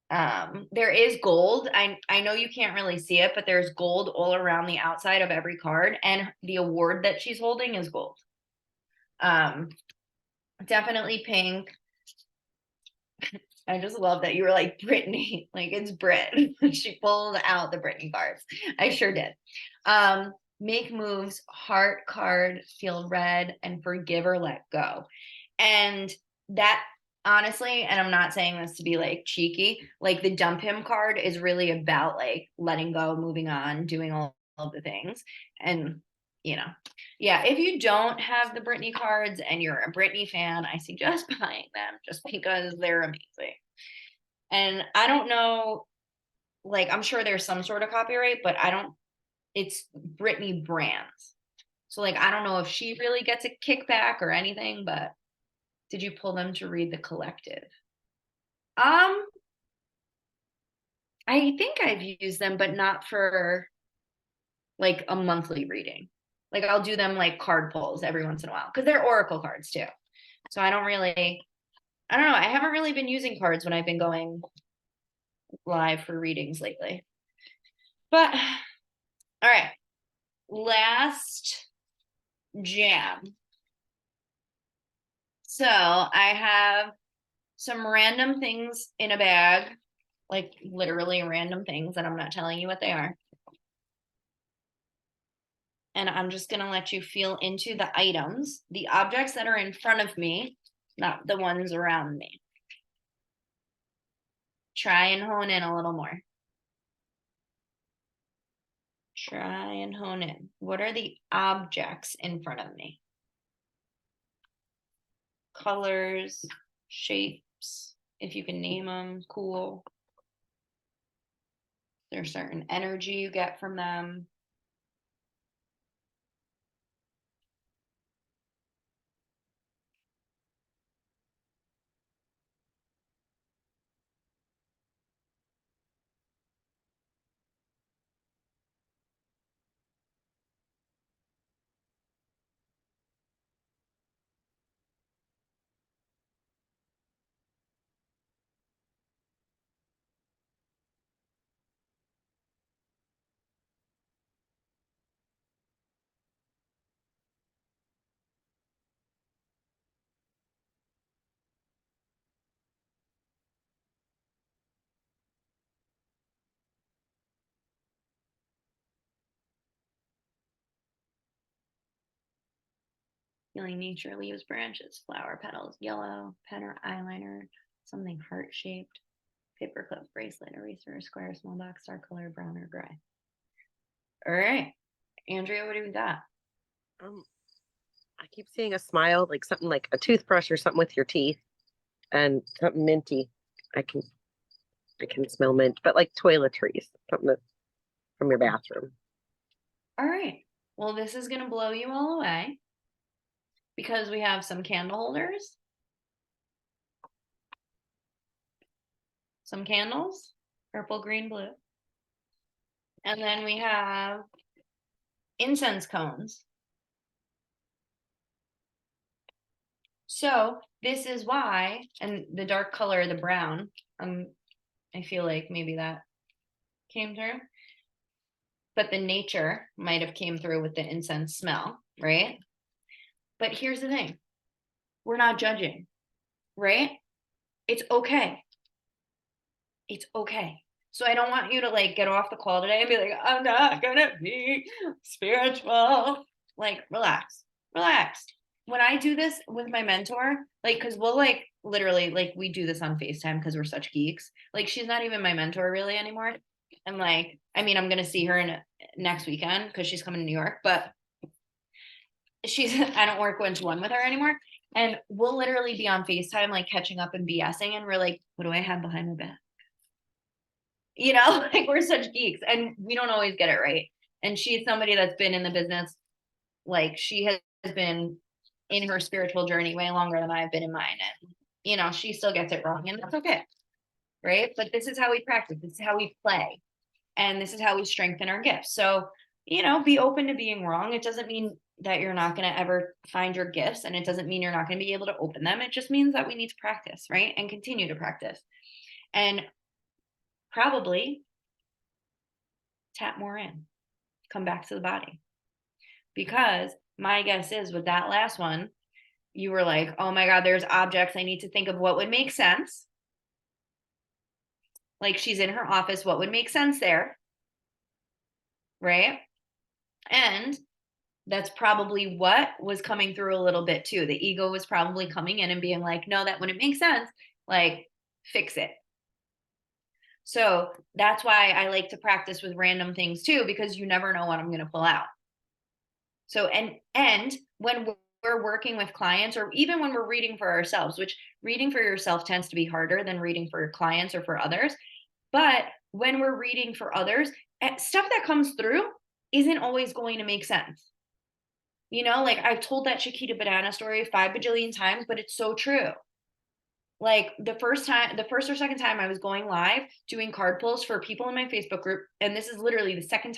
S1: There is gold. I know you can't really see it, but there's gold all around the outside of every card, and the award that she's holding is gold. Definitely pink. I just love that you were like Britney, like it's Brit. She pulled out the Britney cards. I sure did. Make moves, heart card, feel red, and forgive or let go. And that honestly, and I'm not saying this to be like cheeky, like the dump him card is really about like letting go, moving on, doing all of the things. And, you know, yeah, if you don't have the Britney cards and you're a Britney fan, I suggest buying them just because they're amazing. And I don't know, like, I'm sure there's some sort of copyright, but I don't, it's Britney brands. So, like, I don't know if she really gets a kickback or anything, but did you pull them to read the collective? I think I've used them, but not for like a monthly reading. Like I'll do them like card pulls every once in a while because they're oracle cards too. So I don't know. I haven't really been using cards when I've been going live for readings lately. But all right, last jam. So I have some random things in a bag, like literally random things, and I'm not telling you what they are. And I'm just going to let you feel into the items, the objects that are in front of me, not the ones around me. Try and hone in a little more. Try and hone in. What are the objects in front of me? Colors, shapes, if you can name them, cool. There's certain energy you get from them. Feeling nature, leaves, branches, flower petals, yellow, pen or eyeliner, something heart-shaped, paperclip, bracelet, eraser, square, small box, dark color, brown or gray. All right. Andrea, what do we got?
S2: I keep seeing a smile, like something like a toothbrush or something with your teeth, and something minty. I can smell mint, but like toiletries, something that, from your bathroom.
S1: All right. Well, this is going to blow you all away because we have some candle holders, some candles, purple, green, blue. And then we have incense cones. So this is why, and the dark color, the brown, I feel like maybe that came through. But the nature might have came through with the incense smell, right? But here's the thing. We're not judging, right? It's okay. It's okay. So I don't want you to like get off the call today and be like, I'm not gonna be spiritual. Like, relax, relax. When I do this with my mentor, like, because we'll like literally like we do this on FaceTime because we're such geeks. Like, she's not even my mentor really anymore. And like, I mean, I'm gonna see her next weekend because she's coming to New York, but I don't work one-to-one with her anymore. And we'll literally be on FaceTime, like catching up and BSing, and we're like, what do I have behind my back? You know, like we're such geeks and we don't always get it right. And she's somebody that's been in the business, like she has been in her spiritual journey way longer than I've been in mine. And, you know, she still gets it wrong and that's okay. Right. But this is how we practice. This is how we play. And this is how we strengthen our gifts. So, you know, be open to being wrong. It doesn't mean that you're not going to ever find your gifts. And it doesn't mean you're not going to be able to open them. It just means that we need to practice, right? And continue to practice. And probably tap more in, come back to the body. Because my guess is with that last one, you were like, oh my God, there's objects. I need to think of what would make sense. Like she's in her office, what would make sense there? Right? And That's probably what was coming through a little bit too. The ego was probably coming in and being like, no, that wouldn't make sense. Like, fix it. So that's why I like to practice with random things too, because you never know what I'm going to pull out. So, and when we're working with clients, or even when we're reading for ourselves, which reading for yourself tends to be harder than reading for your clients or for others. But when we're reading for others, stuff that comes through isn't always going to make sense. You know, like I've told that Chiquita banana story 5 bajillion times, but it's so true. Like the first or second time I was going live doing card pulls for people in my Facebook group, and this is literally the second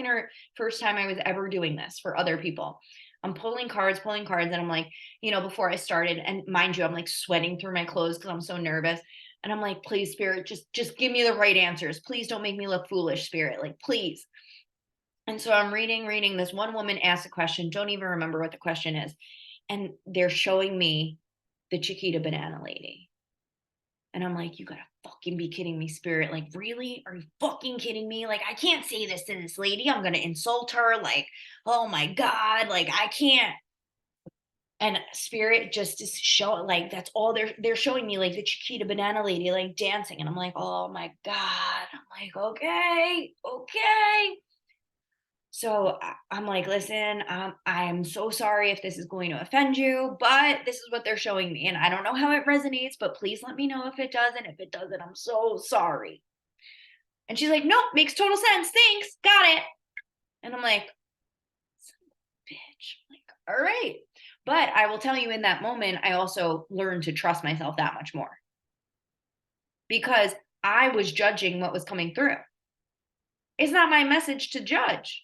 S1: or first time I was ever doing this for other people. I'm pulling cards, and I'm like, you know, before I started, and mind you, I'm like sweating through my clothes because I'm so nervous. And I'm like, please, Spirit, just give me the right answers. Please don't make me look foolish, Spirit. Like, please. And so I'm reading. This one woman asked a question, don't even remember what the question is. And they're showing me the Chiquita banana lady. And I'm like, you gotta fucking be kidding me, Spirit. Like, really? Are you fucking kidding me? Like, I can't say this to this lady. I'm gonna insult her. Like, oh my God, like I can't. And Spirit just is showing, like, that's all they're showing me, like the Chiquita banana lady, like dancing. And I'm like, oh my God. I'm like, okay. So I'm like, listen, I am so sorry if this is going to offend you, but this is what they're showing me. And I don't know how it resonates, but please let me know if it doesn't. If it doesn't, I'm so sorry. And she's like, nope, makes total sense. Thanks. Got it. And I'm like, bitch. I'm like, all right. But I will tell you, in that moment, I also learned to trust myself that much more, because I was judging what was coming through. It's not my message to judge.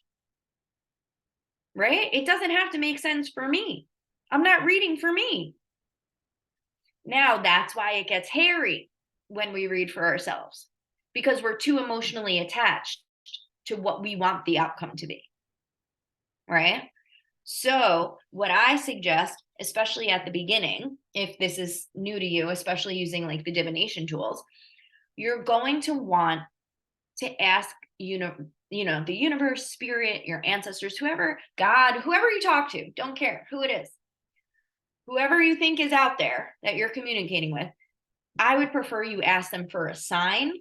S1: Right? It doesn't have to make sense for me. I'm not reading for me. Now, that's why it gets hairy when we read for ourselves, because we're too emotionally attached to what we want the outcome to be. Right? So, what I suggest, especially at the beginning, if this is new to you, especially using like the divination tools, you're going to want to ask, the universe, Spirit, your ancestors, whoever, God, whoever you talk to, don't care who it is, whoever you think is out there that you're communicating with, I would prefer you ask them for a sign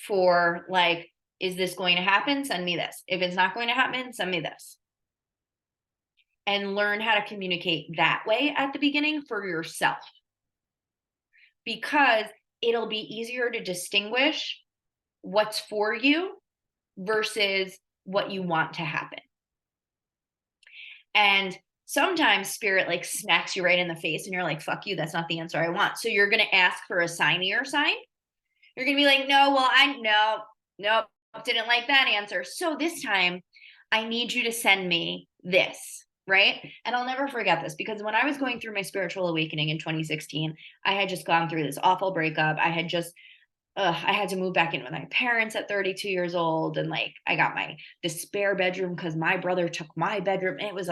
S1: for, like, is this going to happen? Send me this. If it's not going to happen, send me this. And learn how to communicate that way at the beginning for yourself, because it'll be easier to distinguish what's for you versus what you want to happen. And sometimes Spirit like smacks you right in the face and you're like, fuck you, that's not the answer I want. So you're going to ask for a signier sign. You're going to be like, no, well, nope, didn't like that answer. So this time I need you to send me this. Right. And I'll never forget this, because when I was going through my spiritual awakening in 2016, I had just gone through this awful breakup. I had to move back in with my parents at 32 years old. And like, I got this spare bedroom because my brother took my bedroom. It was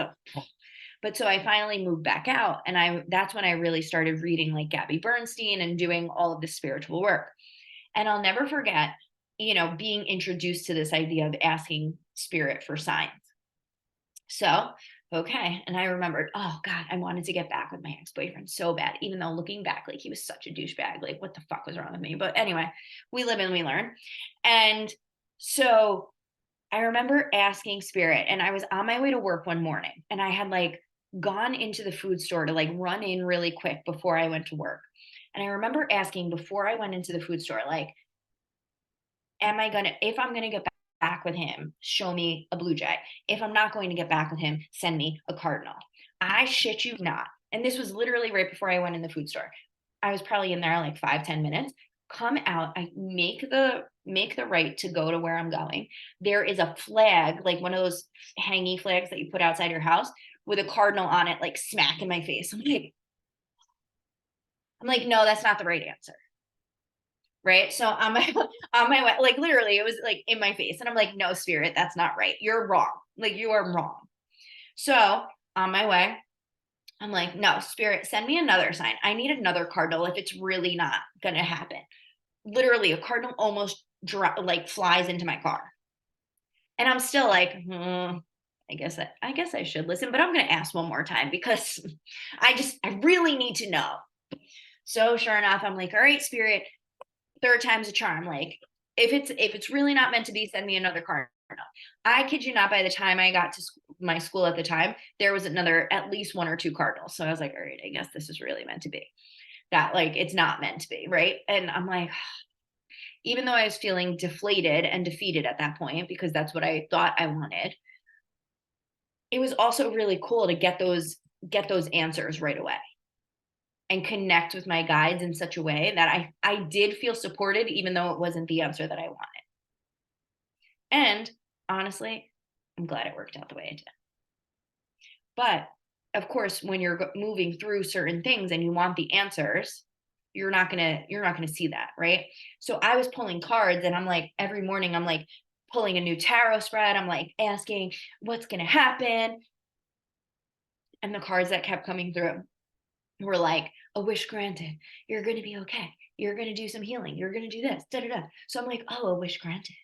S1: but so I finally moved back out. And that's when I really started reading like Gabby Bernstein and doing all of the spiritual work. And I'll never forget, being introduced to this idea of asking Spirit for signs. So, okay. And I remembered, oh God, I wanted to get back with my ex-boyfriend so bad, even though looking back, like he was such a douchebag. Like, what the fuck was wrong with me? But anyway, we live and we learn. And so I remember asking Spirit, and I was on my way to work one morning, and I had like gone into the food store to like run in really quick before I went to work. And I remember asking before I went into the food store, like, if I'm going to get back with him, show me a blue jay. If I'm not going to get back with him, send me a cardinal. I shit you not. And this was literally right before I went in the food store. I was probably in there like 5-10 minutes. Come out, I make the right to go to where I'm going. There is a flag, like one of those hangy flags that you put outside your house with a cardinal on it, like smack in my face. I'm like, no, that's not the right answer. Right. So on my way, like literally it was like in my face. And I'm like, no, Spirit, that's not right. You're wrong. Like, you are wrong. So on my way, I'm like, no, Spirit, send me another sign. I need another cardinal if it's really not going to happen. Literally a cardinal almost flies into my car. And I'm still like, I guess I should listen, but I'm going to ask one more time because I really need to know. So sure enough, I'm like, all right, spirit, third time's a charm. Like, if it's really not meant to be, send me another card. I kid you not, by the time I got to my school at the time, there was at least one or two cardinals. So I was like, all right, I guess this is really meant to be. That, like, it's not meant to be, right? And I'm like, even though I was feeling deflated and defeated at that point, because that's what I thought I wanted, it was also really cool to get those answers right away and connect with my guides in such a way that I did feel supported, even though it wasn't the answer that I wanted. And honestly, I'm glad it worked out the way it did. But of course, when you're moving through certain things and you want the answers, you're not gonna see that, right? So I was pulling cards, and I'm like, every morning I'm like pulling a new tarot spread. I'm like asking what's gonna happen. And the cards that kept coming through were like, a wish granted. You're gonna be okay. You're gonna do some healing. You're gonna do this. Da da da. So I'm like, oh, a wish granted.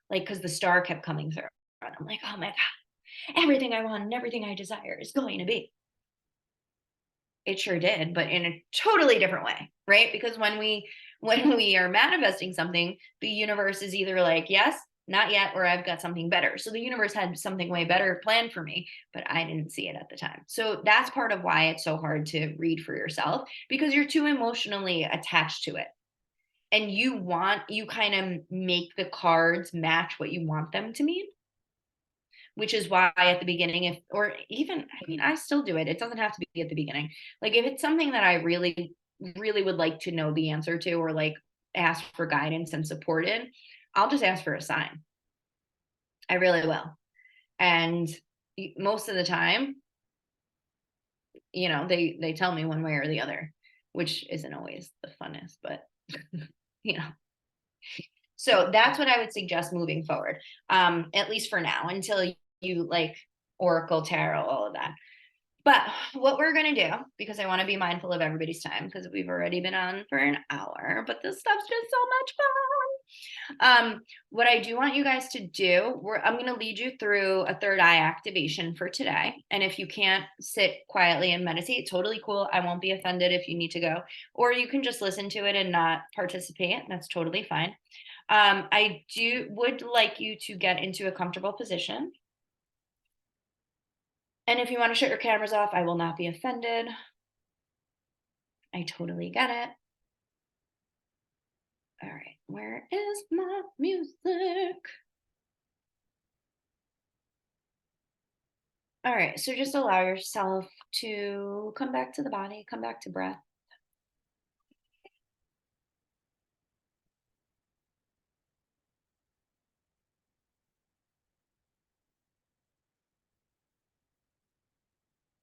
S1: Like, because the star kept coming through. And I'm like, oh my God, everything I want and everything I desire is going to be. It sure did, but in a totally different way, right? Because when we are manifesting something, the universe is either like, yes, not yet, or I've got something better. So the universe had something way better planned for me, but I didn't see it at the time. So that's part of why it's so hard to read for yourself, because you're too emotionally attached to it. And you kind of make the cards match what you want them to mean, which is why at the beginning, I still do it. It doesn't have to be at the beginning. Like, if it's something that I really, really would like to know the answer to, or like ask for guidance and support in, I'll just ask for a sign. I really will. And most of the time, they tell me one way or the other, which isn't always the funnest, but you know. So that's what I would suggest moving forward, at least for now, until you like Oracle, Tarot, all of that. But what we're going to do, because I want to be mindful of everybody's time, because we've already been on for an hour, but this stuff's just so much fun. What I do want you guys to do, I'm going to lead you through a third eye activation for today. And if you can't sit quietly and meditate, totally cool. I won't be offended if you need to go, or you can just listen to it and not participate. That's totally fine. I would like you to get into a comfortable position. And if you want to shut your cameras off, I will not be offended. I totally get it. All right, where is my music? All right, so just allow yourself to come back to the body, come back to breath.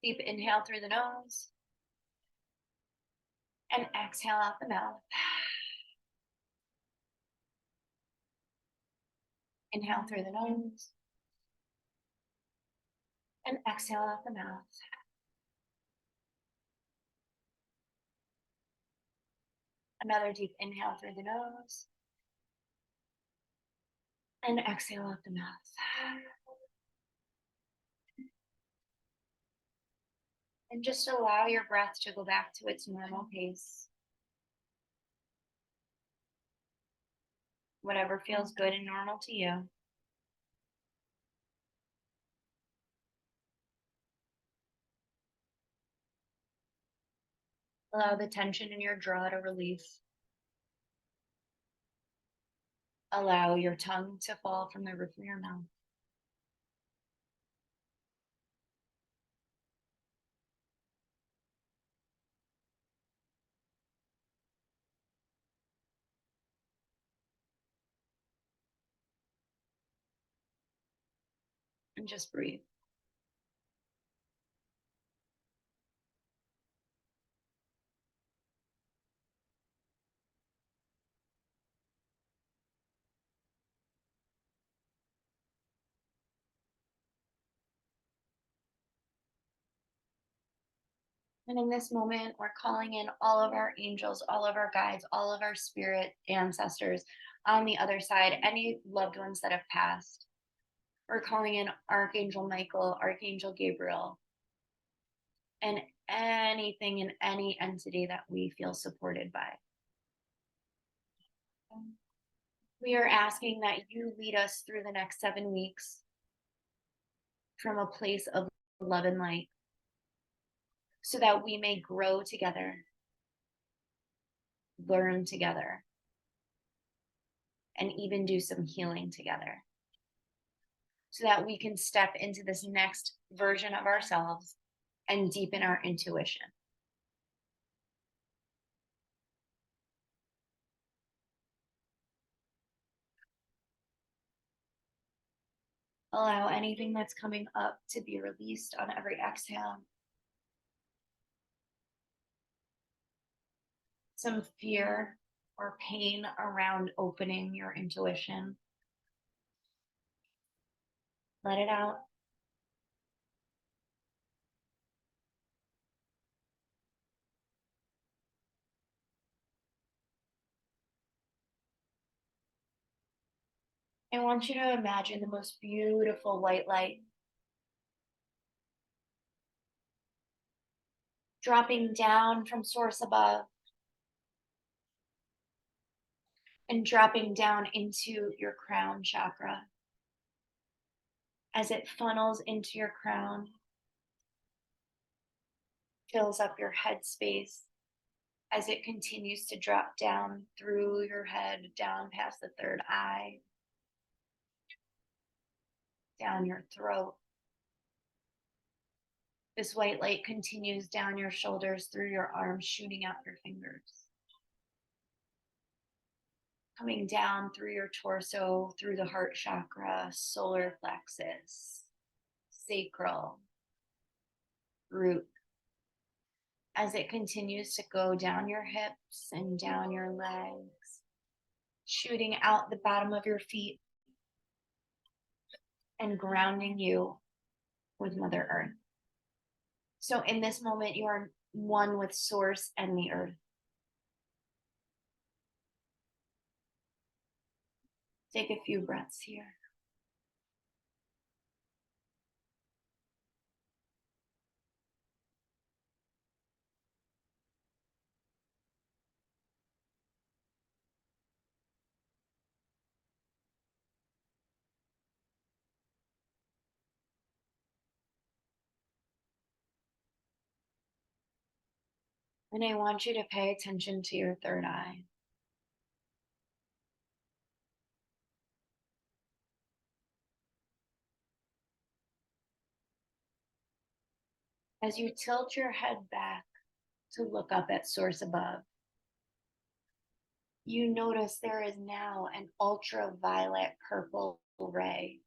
S1: Deep inhale through the nose and exhale out the mouth. Inhale through the nose and exhale out the mouth. Another deep inhale through the nose and exhale out the mouth. And just allow your breath to go back to its normal pace. Whatever feels good and normal to you. Allow the tension in your jaw to release. Allow your tongue to fall from the roof of your mouth. And just breathe. And in this moment, we're calling in all of our angels, all of our guides, all of our spirit ancestors on the other side, any loved ones that have passed. We're calling in Archangel Michael, Archangel Gabriel, and anything and any entity that we feel supported by. We are asking that you lead us through the next 7 weeks from a place of love and light, so that we may grow together, learn together, and even do some healing together, so that we can step into this next version of ourselves and deepen our intuition. Allow anything that's coming up to be released on every exhale. Some fear or pain around opening your intuition. Let it out. I want you to imagine the most beautiful white light dropping down from source above and dropping down into your crown chakra. As it funnels into your crown, fills up your head space, as it continues to drop down through your head, down past the third eye, down your throat. This white light continues down your shoulders, through your arms, shooting out your fingers. Coming down through your torso, through the heart chakra, solar plexus, sacral, root. As it continues to go down your hips and down your legs, shooting out the bottom of your feet and grounding you with Mother Earth. So in this moment, you are one with Source and the Earth. Take a few breaths here. And I want you to pay attention to your third eye. As you tilt your head back to look up at Source above, you notice there is now an ultraviolet purple ray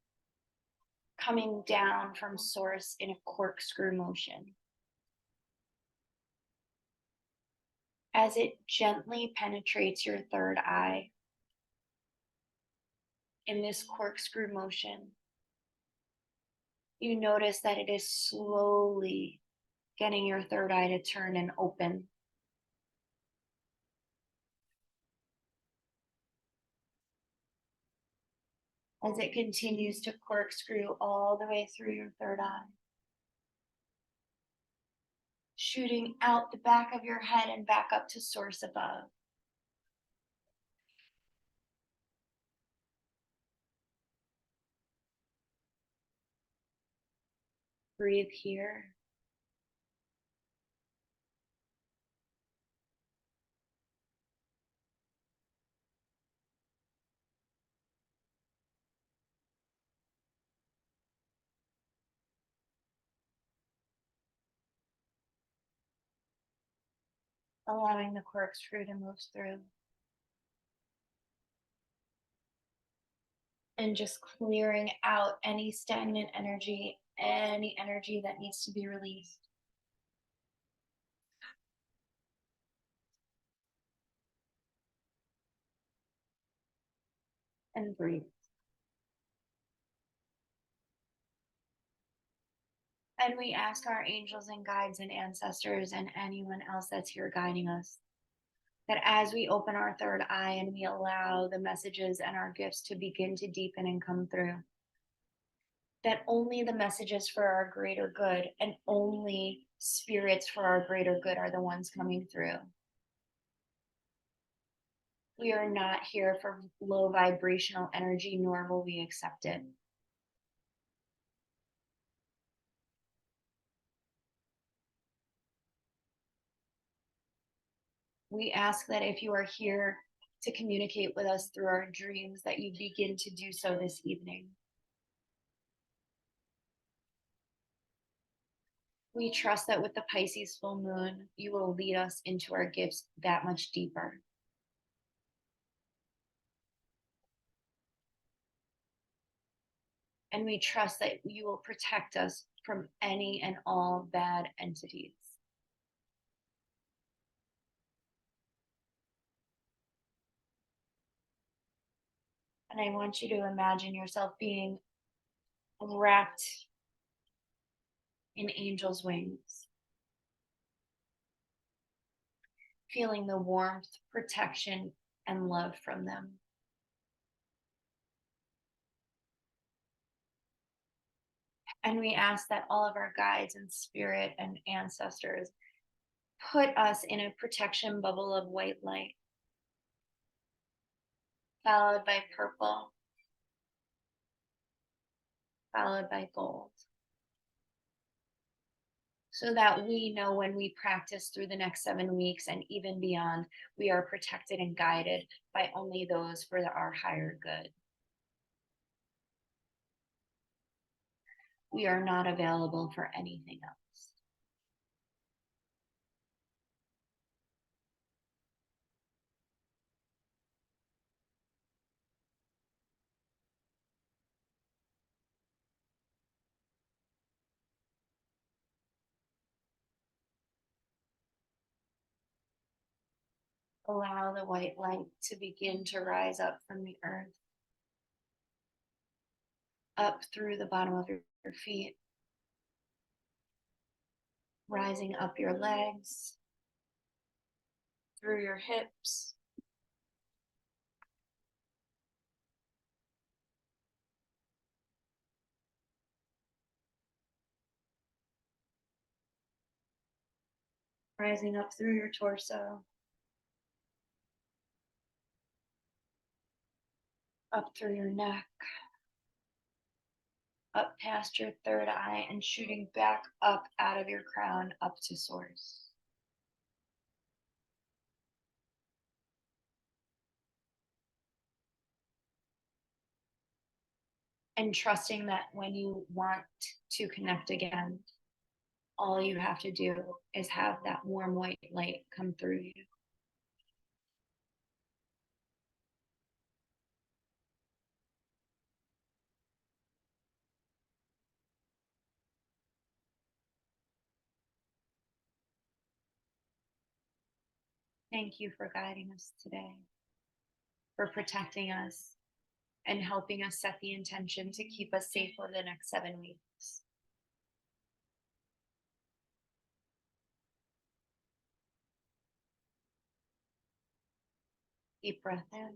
S1: coming down from Source in a corkscrew motion. As it gently penetrates your third eye in this corkscrew motion, you notice that it is slowly getting your third eye to turn and open. As it continues to corkscrew all the way through your third eye, shooting out the back of your head and back up to Source above. Breathe here. Allowing the corkscrew to move through. And just clearing out any stagnant energy, any energy that needs to be released. And breathe. And we ask our angels and guides and ancestors and anyone else that's here guiding us, that as we open our third eye and we allow the messages and our gifts to begin to deepen and come through, that only the messages for our greater good and only spirits for our greater good are the ones coming through. We are not here for low vibrational energy, nor will we accept it. We ask that if you are here to communicate with us through our dreams, that you begin to do so this evening. We trust that with the Pisces full moon, you will lead us into our gifts that much deeper. And we trust that you will protect us from any and all bad entities. And I want you to imagine yourself being wrapped in angels' wings, feeling the warmth, protection, and love from them. And we ask that all of our guides and spirit and ancestors put us in a protection bubble of white light, followed by purple, followed by gold. So that we know when we practice through the next 7 weeks and even beyond, we are protected and guided by only those for our higher good. We are not available for anything else. Allow the white light to begin to rise up from the earth, up through the bottom of your feet, rising up your legs, through your hips, rising up through your torso, up through your neck, up past your third eye, and shooting back up out of your crown up to source. And trusting that when you want to connect again, all you have to do is have that warm white light come through you. Thank you for guiding us today, for protecting us, and helping us set the intention to keep us safe for the next 7 weeks. Deep breath in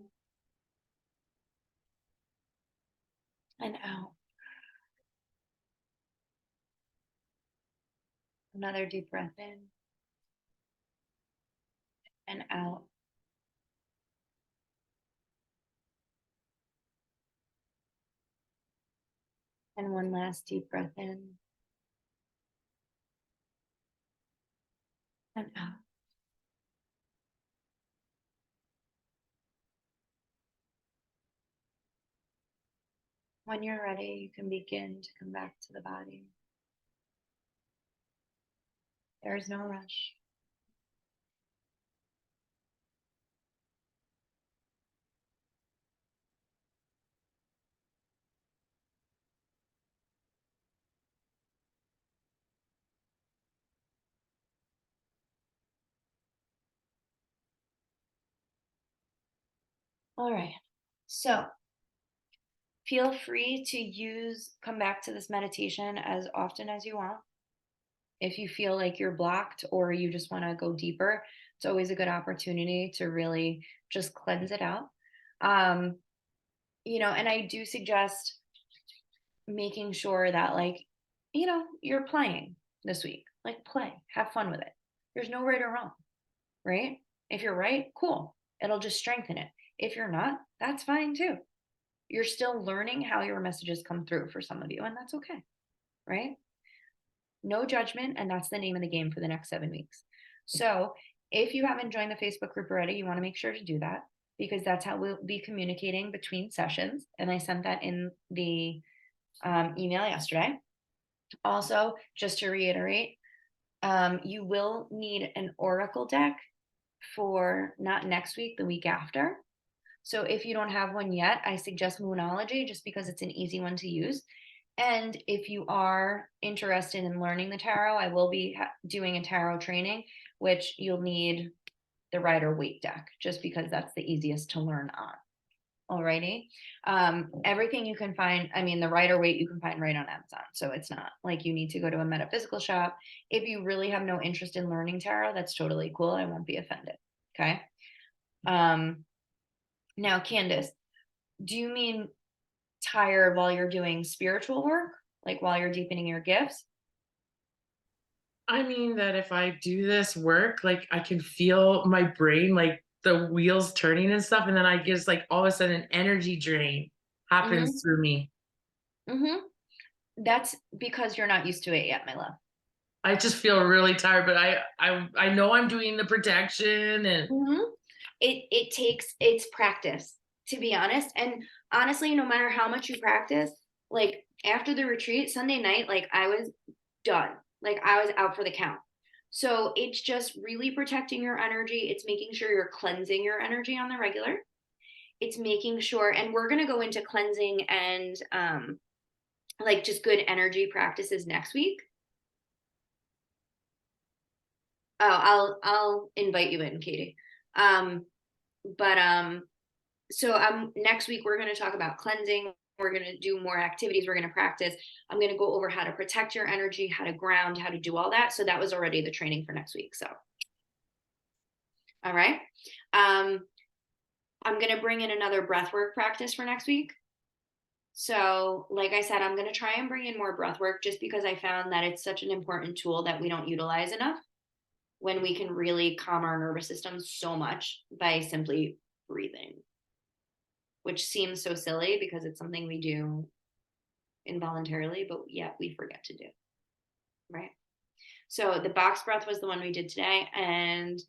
S1: and out. Another deep breath in and out. And one last deep breath in and out. When you're ready, you can begin to come back to the body. There is no rush. All right. So feel free to come back to this meditation as often as you want. If you feel like you're blocked or you just want to go deeper, it's always a good opportunity to really just cleanse it out. And I do suggest making sure that, like, you know, you're playing this week. Like, play, have fun with it. There's no right or wrong, right? If you're right, cool. It'll just strengthen it. If you're not, that's fine too. You're still learning how your messages come through for some of you, and that's okay, right? No judgment, and that's the name of the game for the next 7 weeks. So if you haven't joined the Facebook group already, you want to make sure to do that, because that's how we'll be communicating between sessions. And I sent that in the email yesterday. Also, just to reiterate, you will need an Oracle deck for not next week, the week after. So if you don't have one yet, I suggest Moonology, just because it's an easy one to use. And if you are interested in learning the tarot, I will be doing a tarot training, which you'll need the Rider-Waite deck, just because that's the easiest to learn on. Alrighty. Everything you can find, I mean, the Rider-Waite you can find right on Amazon. So it's not like you need to go to a metaphysical shop. If you really have no interest in learning tarot, that's totally cool. I won't be offended. Okay. Now, Candace, do you mean tired while you're doing spiritual work? Like while you're deepening your gifts?
S5: I mean that if I do this work, like I can feel my brain, like the wheels turning and stuff, and then I just like all of a sudden an energy drain happens through me.
S1: That's because you're not used to it yet, my love.
S5: I just feel really tired, but I know I'm doing the protection and
S1: it takes, it's practice, to be honest. And honestly, no matter how much you practice, like after the retreat Sunday night, like I was done. Like I was out for the count. So it's just really protecting your energy. It's making sure you're cleansing your energy on the regular. It's making sure, and we're going to go into cleansing and like just good energy practices next week. Oh, I'll invite you in, Katie. So next week we're going to talk about cleansing. We're going to do more activities. We're going to practice. I'm going to go over how to protect your energy, how to ground, how to do all that. So that was already the training for next week. So, all right. I'm going to bring in another breathwork practice for next week. So like I said, I'm going to try and bring in more breathwork, just because I found that it's such an important tool that we don't utilize enough, when we can really calm our nervous system so much by simply breathing, which seems so silly because it's something we do involuntarily, but yet we forget to do, right? So the box breath was the one we did today, and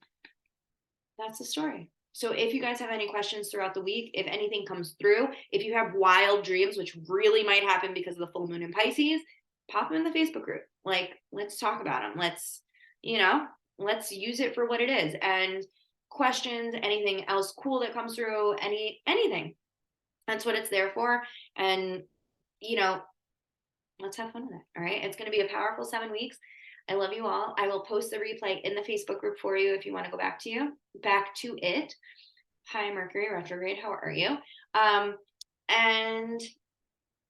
S1: that's the story. So if you guys have any questions throughout the week, if anything comes through, if you have wild dreams, which really might happen because of the full moon in Pisces, pop them in the Facebook group. Like, let's talk about them. Let's use it for what it is. And questions, anything else cool that comes through, anything. That's what it's there for. And, let's have fun with it. All right. It's going to be a powerful 7 weeks. I love you all. I will post the replay in the Facebook group for you if you want to go back to it. Hi, Mercury retrograde. How are you? And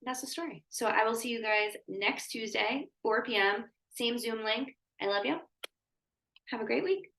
S1: that's the story. So I will see you guys next Tuesday, 4 p.m. Same Zoom link. I love you. Have a great week.